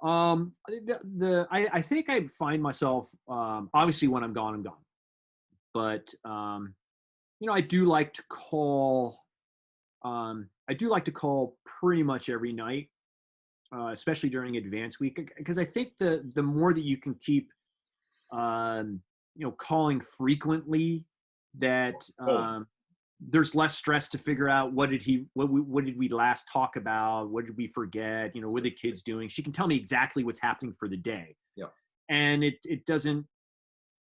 I think I find myself, obviously when I'm gone, but, I do like to call, pretty much every night, especially during advance week, because I think the more that you can keep, calling frequently, that, there's less stress to figure out what did we last talk about? What did we forget? What are the kids doing? She can tell me exactly what's happening for the day.
Yeah.
And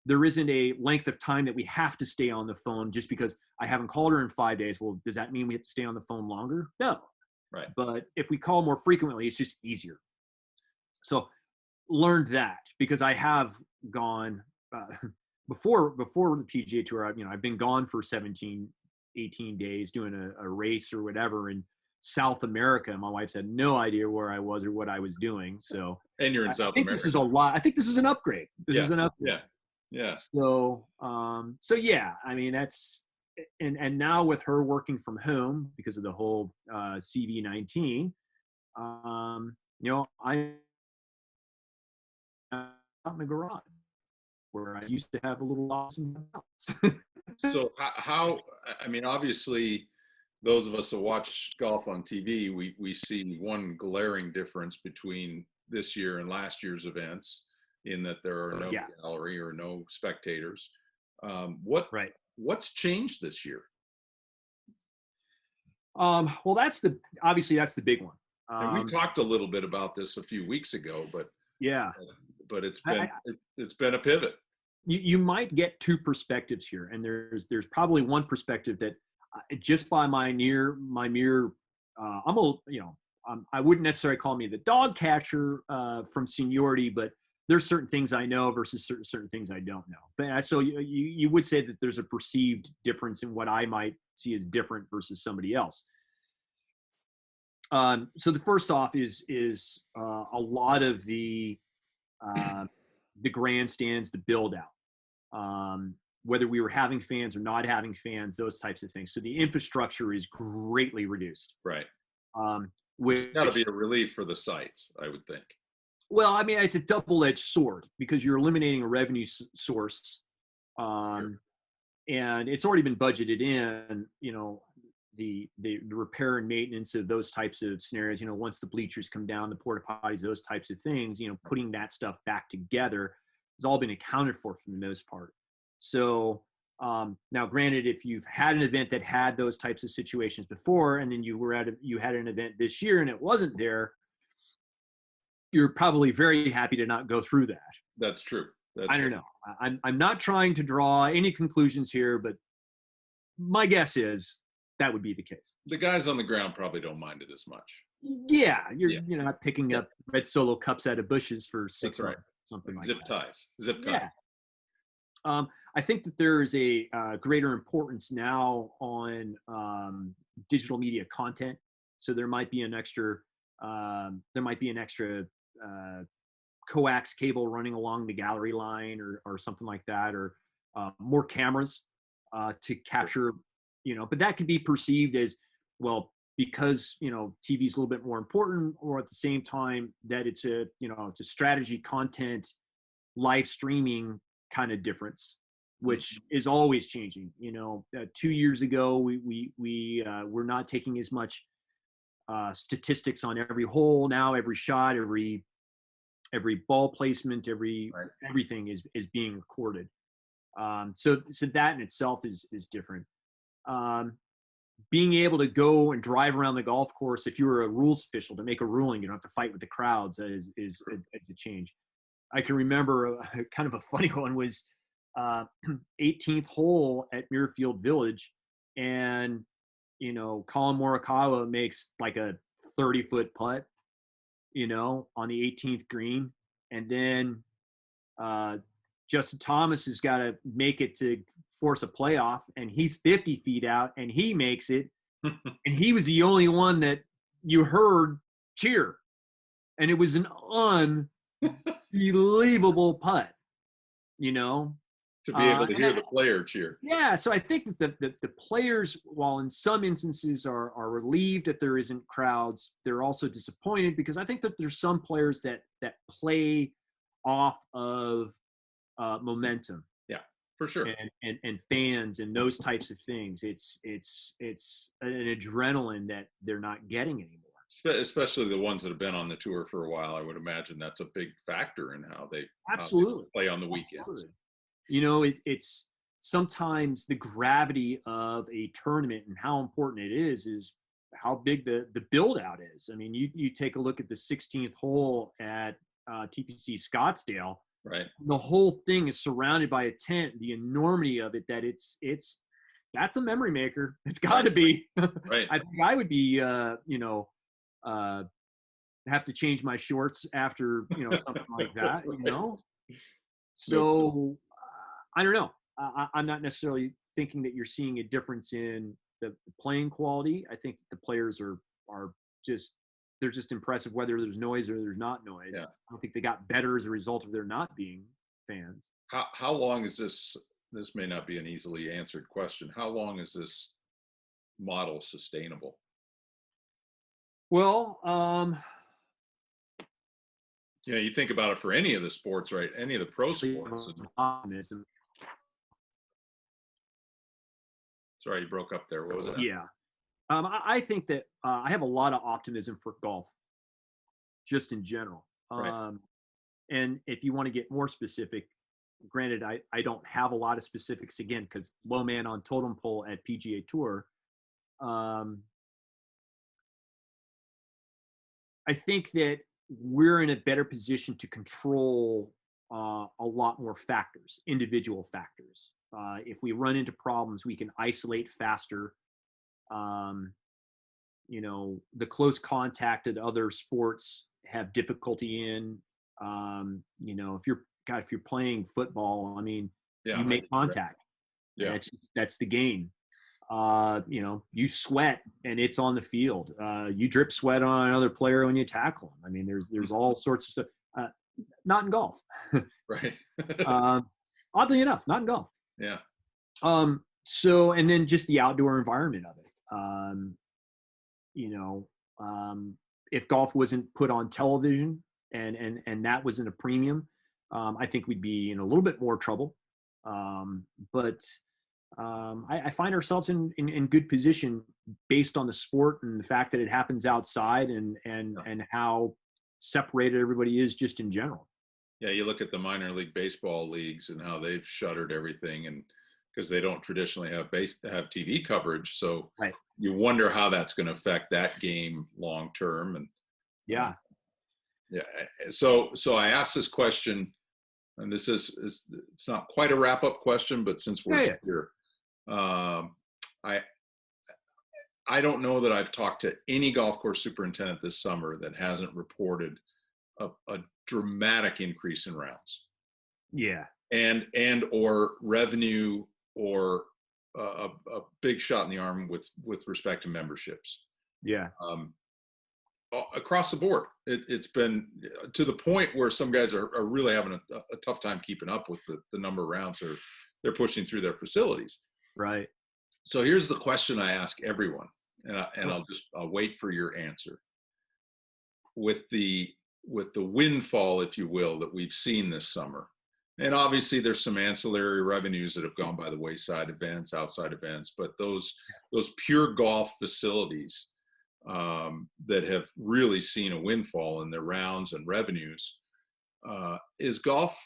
there isn't a length of time that we have to stay on the phone just because I haven't called her in 5 days. Well, does that mean we have to stay on the phone longer? No.
Right.
But if we call more frequently, it's just easier. So learned that because I have gone before the PGA Tour. I've been gone for 17, 18 days doing a race or whatever in South America. My wife's had no idea where I was or what I was doing. So,
and you're in South America.
This is a lot. I think this is an upgrade. This is an upgrade.
Yeah.
So yeah, I mean, that's, and now with her working from home because of the whole CV-19, I'm out in the garage where I used to have a little office in the house.
So how, I mean, obviously those of us that watch golf on TV, we see one glaring difference between this year and last year's events in that there are no gallery or no spectators. What's changed this year?
Well, that's the big one.
And we talked a little bit about this a few weeks ago, but it's been a pivot.
You might get two perspectives here, and there's probably one perspective that just by my mere I wouldn't necessarily call me the dog catcher from seniority, but there's certain things I know versus certain things I don't know. But so you would say that there's a perceived difference in what I might see as different versus somebody else. So the first off is a lot of the grandstands, the build out, whether we were having fans or not having fans, those types of things. So the infrastructure is greatly reduced.
Right.
Which
got to be a relief for the sites, I would think.
Well, I mean, it's a double-edged sword because you're eliminating a revenue source, and it's already been budgeted in. The repair and maintenance of those types of scenarios. Once the bleachers come down, the porta potties, those types of things. Putting that stuff back together has all been accounted for the most part. So now, granted, if you've had an event that had those types of situations before, and then you had an event this year and it wasn't there, you're probably very happy to not go through that.
That's true.
I don't know. I'm not trying to draw any conclusions here, but my guess is that would be the case.
The guys on the ground probably don't mind it as much.
Yeah, you're not picking up red Solo cups out of bushes for 6 months, something like
Zip
that.
Zip ties.
Yeah. I think that there is a greater importance now on digital media content. So there might be an extra coax cable running along the gallery line or something like that, or more cameras to capture, but that could be perceived as, well, because, TV is a little bit more important, or at the same time that it's a strategy content, live streaming kind of difference, which is always changing. 2 years ago, we were not taking as much statistics on every hole. Now every shot, every ball placement, everything is being recorded. So that in itself is different. Being able to go and drive around the golf course, if you were a rules official, to make a ruling, you don't have to fight with the crowds, is a change. I can remember kind of a funny one was 18th hole at Muirfield Village, and Colin Morikawa makes like a 30-foot putt, on the 18th green, and then Justin Thomas has got to make it to force a playoff, and he's 50 feet out, and he makes it, and he was the only one that you heard cheer, and it was an unbelievable putt,
To be able to hear the player cheer.
Yeah, so I think that the players, while in some instances are relieved that there isn't crowds, they're also disappointed, because I think that there's some players that play off of momentum.
Yeah, for sure.
And fans and those types of things. It's an adrenaline that they're not getting anymore.
Especially the ones that have been on the tour for a while. I would imagine that's a big factor in how they play on the weekends.
Absolutely. It's sometimes the gravity of a tournament and how important it is how big the build out is. I mean, you take a look at the 16th hole at TPC Scottsdale.
Right.
The whole thing is surrounded by a tent. The enormity of it, that that's a memory maker. It's got to be.
Right.
I think I would be, have to change my shorts after, something like that,
Right.
So I don't know. I'm not necessarily thinking that you're seeing a difference in the playing quality. I think the players are they're just impressive whether there's noise or there's not noise.
Yeah.
I don't think they got better as a result of there not being fans.
How long is this? This may not be an easily answered question. How long is this model sustainable?
Well,
you think about it for any of the sports, right? Any of the pro sports.
Optimism.
Sorry, you broke up there. What was that?
Yeah. I think that I have a lot of optimism for golf, just in general.
Right.
And if you want to get more specific, granted, I don't have a lot of specifics, again, because low man on totem pole at PGA Tour. I think that we're in a better position to control a lot more factors, individual factors. If we run into problems, we can isolate faster. The close contact that other sports have difficulty in. If you're playing football, I mean, you make contact.
Yeah,
that's the game. You sweat and it's on the field. You drip sweat on another player when you tackle him. I mean, there's all sorts of stuff. Not in golf.
Right.
Oddly enough, not in golf.
Yeah.
So, and then just the outdoor environment of it. If golf wasn't put on television and that wasn't a premium, I think we'd be in a little bit more trouble. But I find ourselves in good position based on the sport and the fact that it happens outside and how separated everybody is just in general.
Yeah, you look at the minor league baseball leagues and how they've shuttered everything, and because they don't traditionally have TV coverage, so
right.
You wonder how that's going to affect that game long term. And
yeah.
So I asked this question, and this is it's not quite a wrap up question, but since we're here, I don't know that I've talked to any golf course superintendent this summer that hasn't reported a dramatic increase in rounds.
Yeah.
And or revenue or a big shot in the arm with respect to memberships.
Yeah.
Across the board, it's been to the point where some guys are really having a tough time keeping up with the number of rounds they're pushing through their facilities.
Right.
So here's the question I ask everyone, and I'll wait for your answer. With the windfall, if you will, that we've seen this summer, and obviously there's some ancillary revenues that have gone by the wayside, events, outside events, but those pure golf facilities that have really seen a windfall in their rounds and revenues, is golf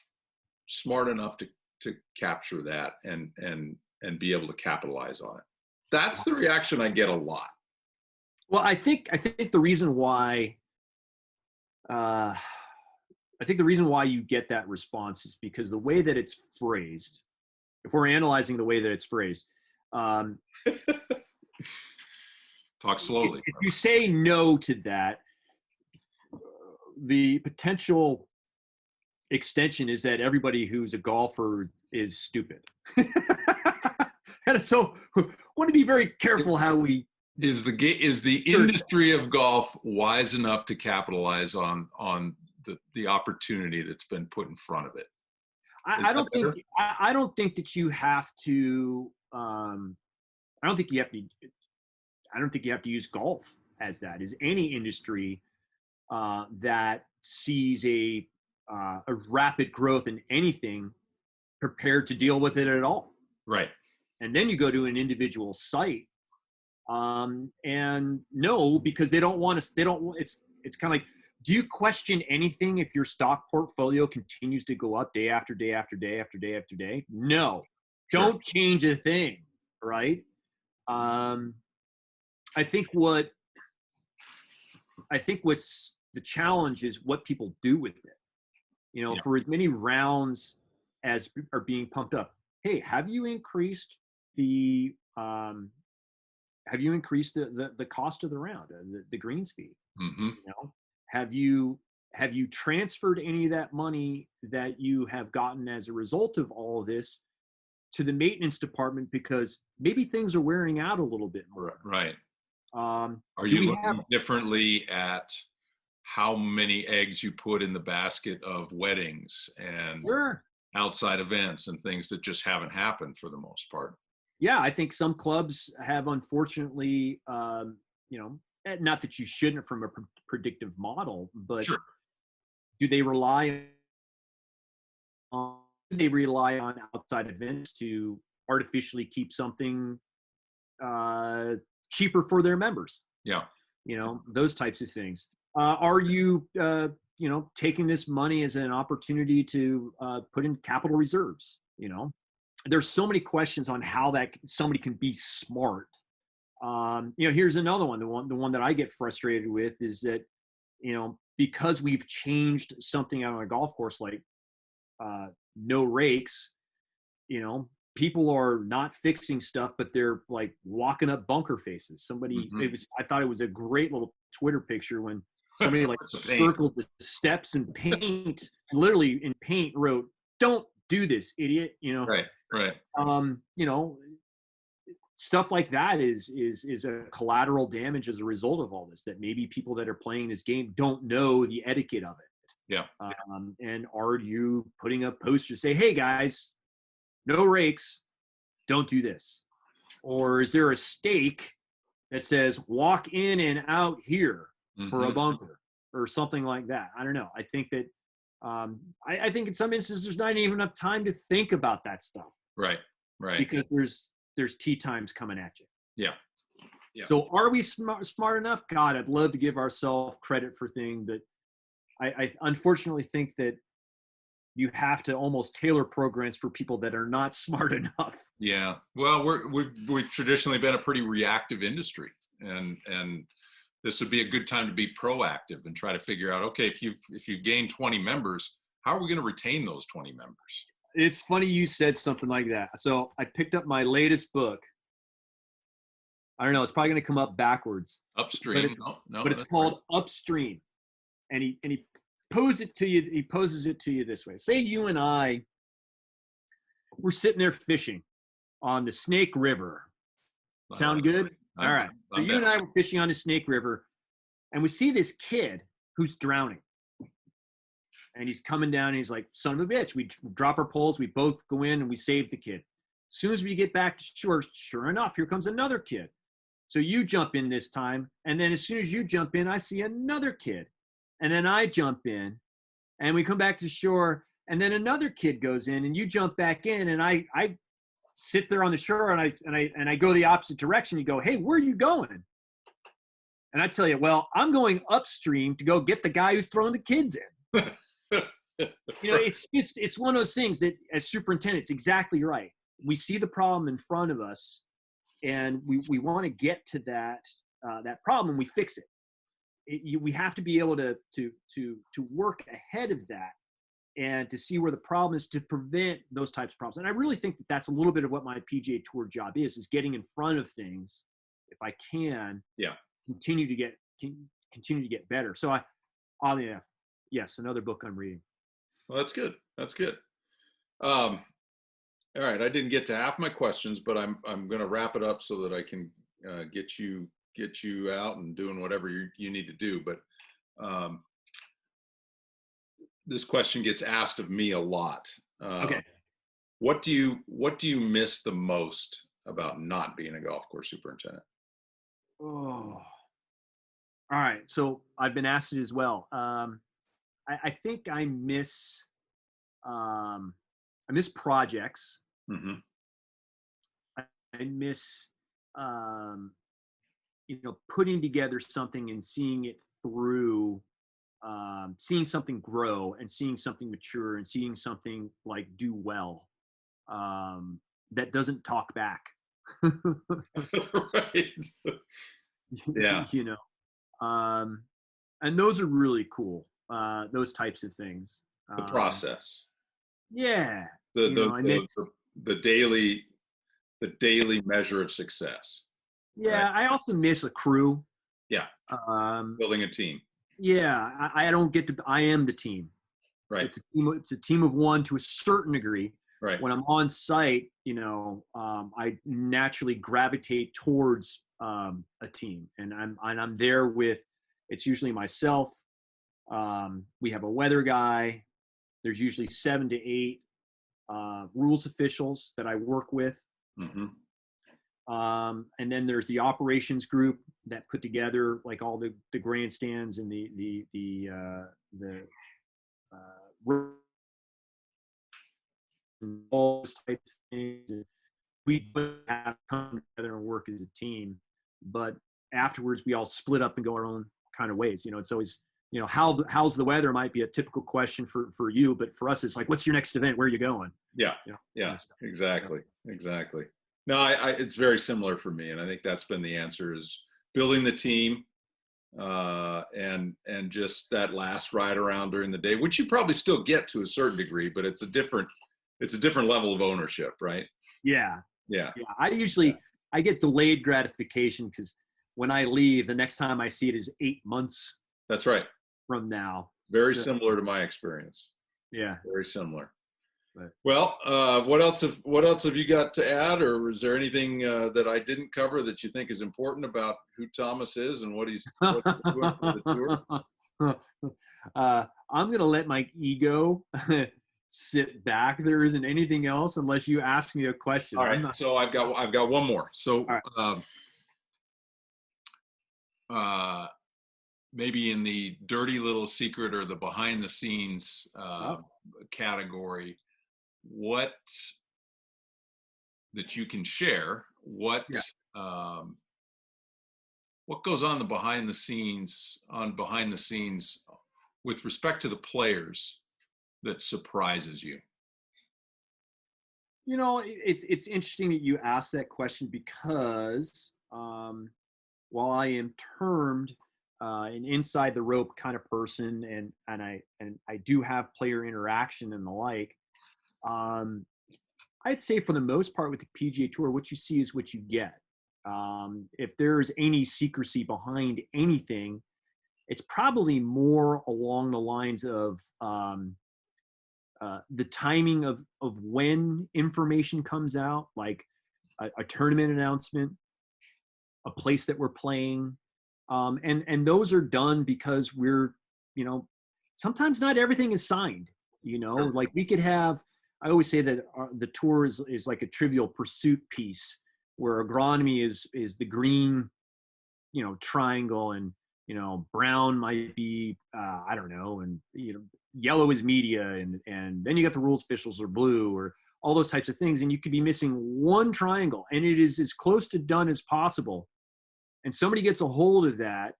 smart enough to capture that and be able to capitalize on it? That's the reaction I get a lot.
Well, I think the reason why I think the reason why you get that response is because the way that it's phrased, if we're analyzing the way that it's phrased,
Talk slowly.
if you say no to that, the potential extension is that everybody who's a golfer is stupid. And so we want to be very careful how we.
Is the industry of golf wise enough to capitalize on the opportunity that's been put in front of it?
I don't think that you have to. I don't think you have to use golf as that. Is any industry that sees a rapid growth in anything prepared to deal with it at all?
Right.
And then you go to an individual site, and no, because they don't want to. They don't. It's kind of like, do you question anything if your stock portfolio continues to go up day after day after day after day after day? No, don't change a thing, right? I think what's the challenge is what people do with it. You know, for as many rounds as are being pumped up. Hey, have you increased the cost of the round, the greens fee?
Mm-hmm.
You know, have you transferred any of that money that you have gotten as a result of all of this to the maintenance department, because maybe things are wearing out a little bit more?
Right. Are
do
you
we
looking
have
differently at how many eggs you put in the basket of weddings and
Sure.
outside events and things that just haven't happened for the most part?
Yeah, I think some clubs have, unfortunately, not that you shouldn't from a predictive model, but
Sure.
do they rely on outside events to artificially keep something cheaper for their members?
Yeah.
You know, those types of things. Are you taking this money as an opportunity to put in capital reserves? You know, there's so many questions on how that somebody can be smart. Here's another one. The one that I get frustrated with is that, because we've changed something out on a golf course, like no rakes, people are not fixing stuff, but they're like walking up bunker faces. I thought it was a great little Twitter picture when somebody like circled the steps in paint, literally in paint wrote, "Don't do this, idiot."
Right.
Stuff like that is a collateral damage as a result of all this, that maybe people that are playing this game don't know the etiquette of it.
Yeah.
And are you putting up posters say, "Hey guys, no rakes, don't do this"? Or is there a stake that says walk in and out here for a bunker or something like that? I don't know. I think that I think in some instances there's not even enough time to think about that stuff.
Right.
Because there's tee times coming at you.
Yeah.
So are we smart enough? God, I'd love to give ourselves credit for things, but I unfortunately think that you have to almost tailor programs for people that are not smart enough.
Yeah. Well, we've traditionally been a pretty reactive industry, and this would be a good time to be proactive and try to figure out, okay, if you gain 20 members, how are we going to retain those 20 members?
It's funny you said something like that. So I picked up my latest book. I don't know. It's probably going to come up backwards.
Upstream.
But it's called Upstream. And he poses it to you. He poses it to you this way. Say you and I, we're sitting there fishing on the Snake River. Sound good? All right. So you and I were fishing on the Snake River, and we see this kid who's drowning. And he's coming down, and he's like, son of a bitch. We drop our poles. We both go in, and we save the kid. As soon as we get back to shore, sure enough, here comes another kid. So you jump in this time, and then as soon as you jump in, I see another kid. And then I jump in, and we come back to shore, and then another kid goes in, and you jump back in, and I sit there on the shore, and I go the opposite direction. You go, hey, where are you going? And I tell you, well, I'm going upstream to go get the guy who's throwing the kids in. It's one of those things that, as superintendents, exactly right. We see the problem in front of us, and we want to get to that problem. We fix it, we have to be able to work ahead of that and to see where the problem is to prevent those types of problems. And I really think that that's a little bit of what my PGA Tour job is getting in front of things. If I can, continue to get better. So yes, another book I'm reading.
Well, that's good. That's good. All right, I didn't get to half my questions, but I'm going to wrap it up so that I can get you out and doing whatever you need to do. But this question gets asked of me a lot.
Okay.
What do you miss the most about not being a golf course superintendent?
Oh, all right. So I've been asked it as well. I think I miss projects.
Mm-hmm.
I miss, putting together something and seeing it through, seeing something grow and seeing something mature and seeing something like do well, that doesn't talk back.
Right. Yeah.
And those are really cool. Those types of things.
The process.
Yeah.
The daily measure of success.
Yeah. Right? I also miss a crew.
Yeah. Building a team.
Yeah. I don't get to, I am the team.
Right.
It's a team of one to a certain degree.
Right.
When I'm on site, I naturally gravitate towards a team, and I'm there with. It's usually myself. We have a weather guy. There's usually 7 to 8 rules officials that I work with.
Mm-hmm.
And then there's the operations group that put together like all the grandstands and the all those types of things. We have to come together and work as a team, but afterwards we all split up and go our own kind of ways. It's always, how's the weather might be a typical question for you, but for us, it's like, what's your next event? Where are you going?
Yeah. Yeah, exactly. Exactly. No, it's very similar for me. And I think that's been the answer, is building the team, and just that last ride around during the day, which you probably still get to a certain degree, but it's a different level of ownership, right?
Yeah.
Yeah.
I get delayed gratification because when I leave, the next time I see it is 8 months.
That's right.
From now.
Very similar to my experience.
Yeah.
Very similar.
Right.
Well, what else have you got to add, or is there anything that I didn't cover that you think is important about who Thomas is and what he's doing for the tour?
I'm going to let my ego sit back. There isn't anything else unless you ask me a question.
All right. So I've got one more. So maybe in the dirty little secret or the behind the scenes category, what that you can share, what goes on behind the scenes with respect to the players that surprises you?
It's interesting that you asked that question because while I am termed an inside the rope kind of person, and I do have player interaction and the like, I'd say for the most part with the PGA Tour, what you see is what you get. If there's any secrecy behind anything, it's probably more along the lines of the timing of when information comes out, like a tournament announcement, a place that we're playing. And those are done because we're, sometimes not everything is signed, like we could have, I always say that the tour is like a Trivial Pursuit piece where agronomy is the green, triangle, and, brown might be, I don't know. And, yellow is media. And then you got the rules officials are blue, or all those types of things. And you could be missing one triangle, and it is as close to done as possible. And somebody gets a hold of that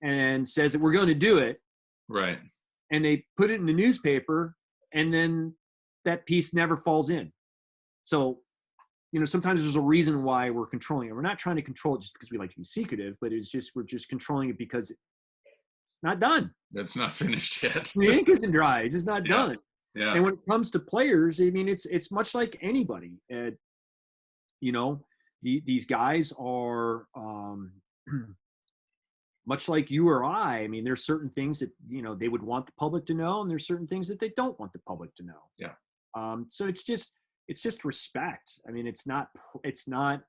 and says that we're going to do it.
Right.
And they put it in the newspaper, and then that piece never falls in. So, sometimes there's a reason why we're controlling it. We're not trying to control it just because we like to be secretive, but we're just controlling it because It's not done.
That's not finished yet.
The ink isn't dry. It's just not done.
Yeah.
And when it comes to players, I mean, it's much like anybody. You know, these guys are much like you or I. I mean, there's certain things that, you know, they would want the public to know, and there's certain things that they don't want the public to know.
Yeah.
So it's just respect. I mean, it's not a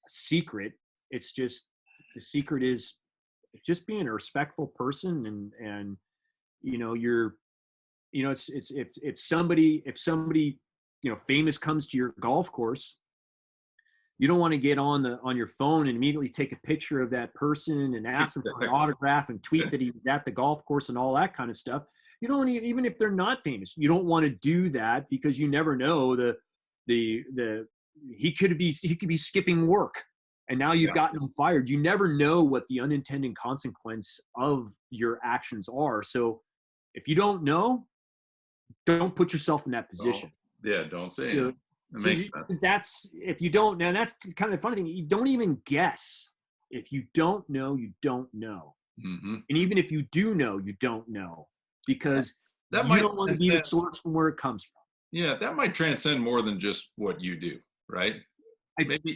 secret. It's just, the secret is just being a respectful person, and you know, it's if somebody, you know, famous comes to your golf course, you don't want to get on your phone and immediately take a picture of that person and ask them for an autograph and tweet that he's at the golf course and all that kind of stuff. You don't want to, even if they're not famous, you don't want to do that, because you never know he could be skipping work, and now you've gotten him fired. You never know what the unintended consequence of your actions are. So if you don't know, don't put yourself in that position.
Don't say it.
That's, if you don't, and that's kind of the funny thing, you don't even guess. If you don't know, you don't know.
Mm-hmm.
And even if you do know, you don't know, because
that
you
might
don't want to be the source from where it comes from.
Yeah, that might transcend more than just what you do, right?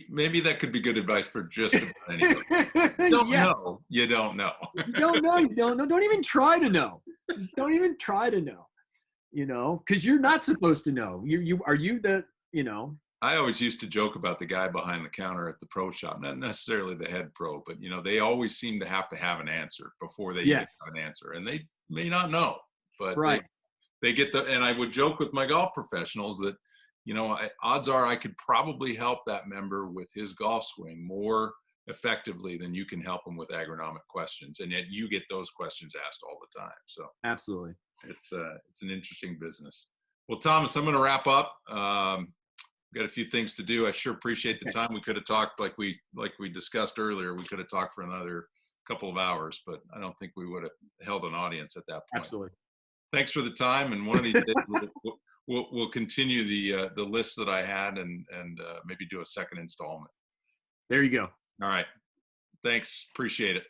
Maybe that could be good advice for just about anybody. You don't know. You don't know.
You don't know. You don't know. Don't even try to know. Just don't even try to know. You know, because you're not supposed to know. You know. I
always used to joke about the guy behind the counter at the pro shop, not necessarily the head pro, but, you know, they always seem to have an answer before they even have an answer, and they may not know, but they get and I would joke with my golf professionals that, you know, odds are I could probably help that member with his golf swing more effectively than you can help him with agronomic questions, and yet you get those questions asked all the time. So
absolutely,
it's an interesting business. Well, Thomas, I'm going to wrap up. Got a few things to do. I sure appreciate the time. We could have talked like we discussed earlier. We could have talked for another couple of hours, but I don't think we would have held an audience at that point.
Absolutely.
Thanks for the time. And one of these days we'll continue the list that I had and maybe do a second installment.
There you go.
All right. Thanks. Appreciate it.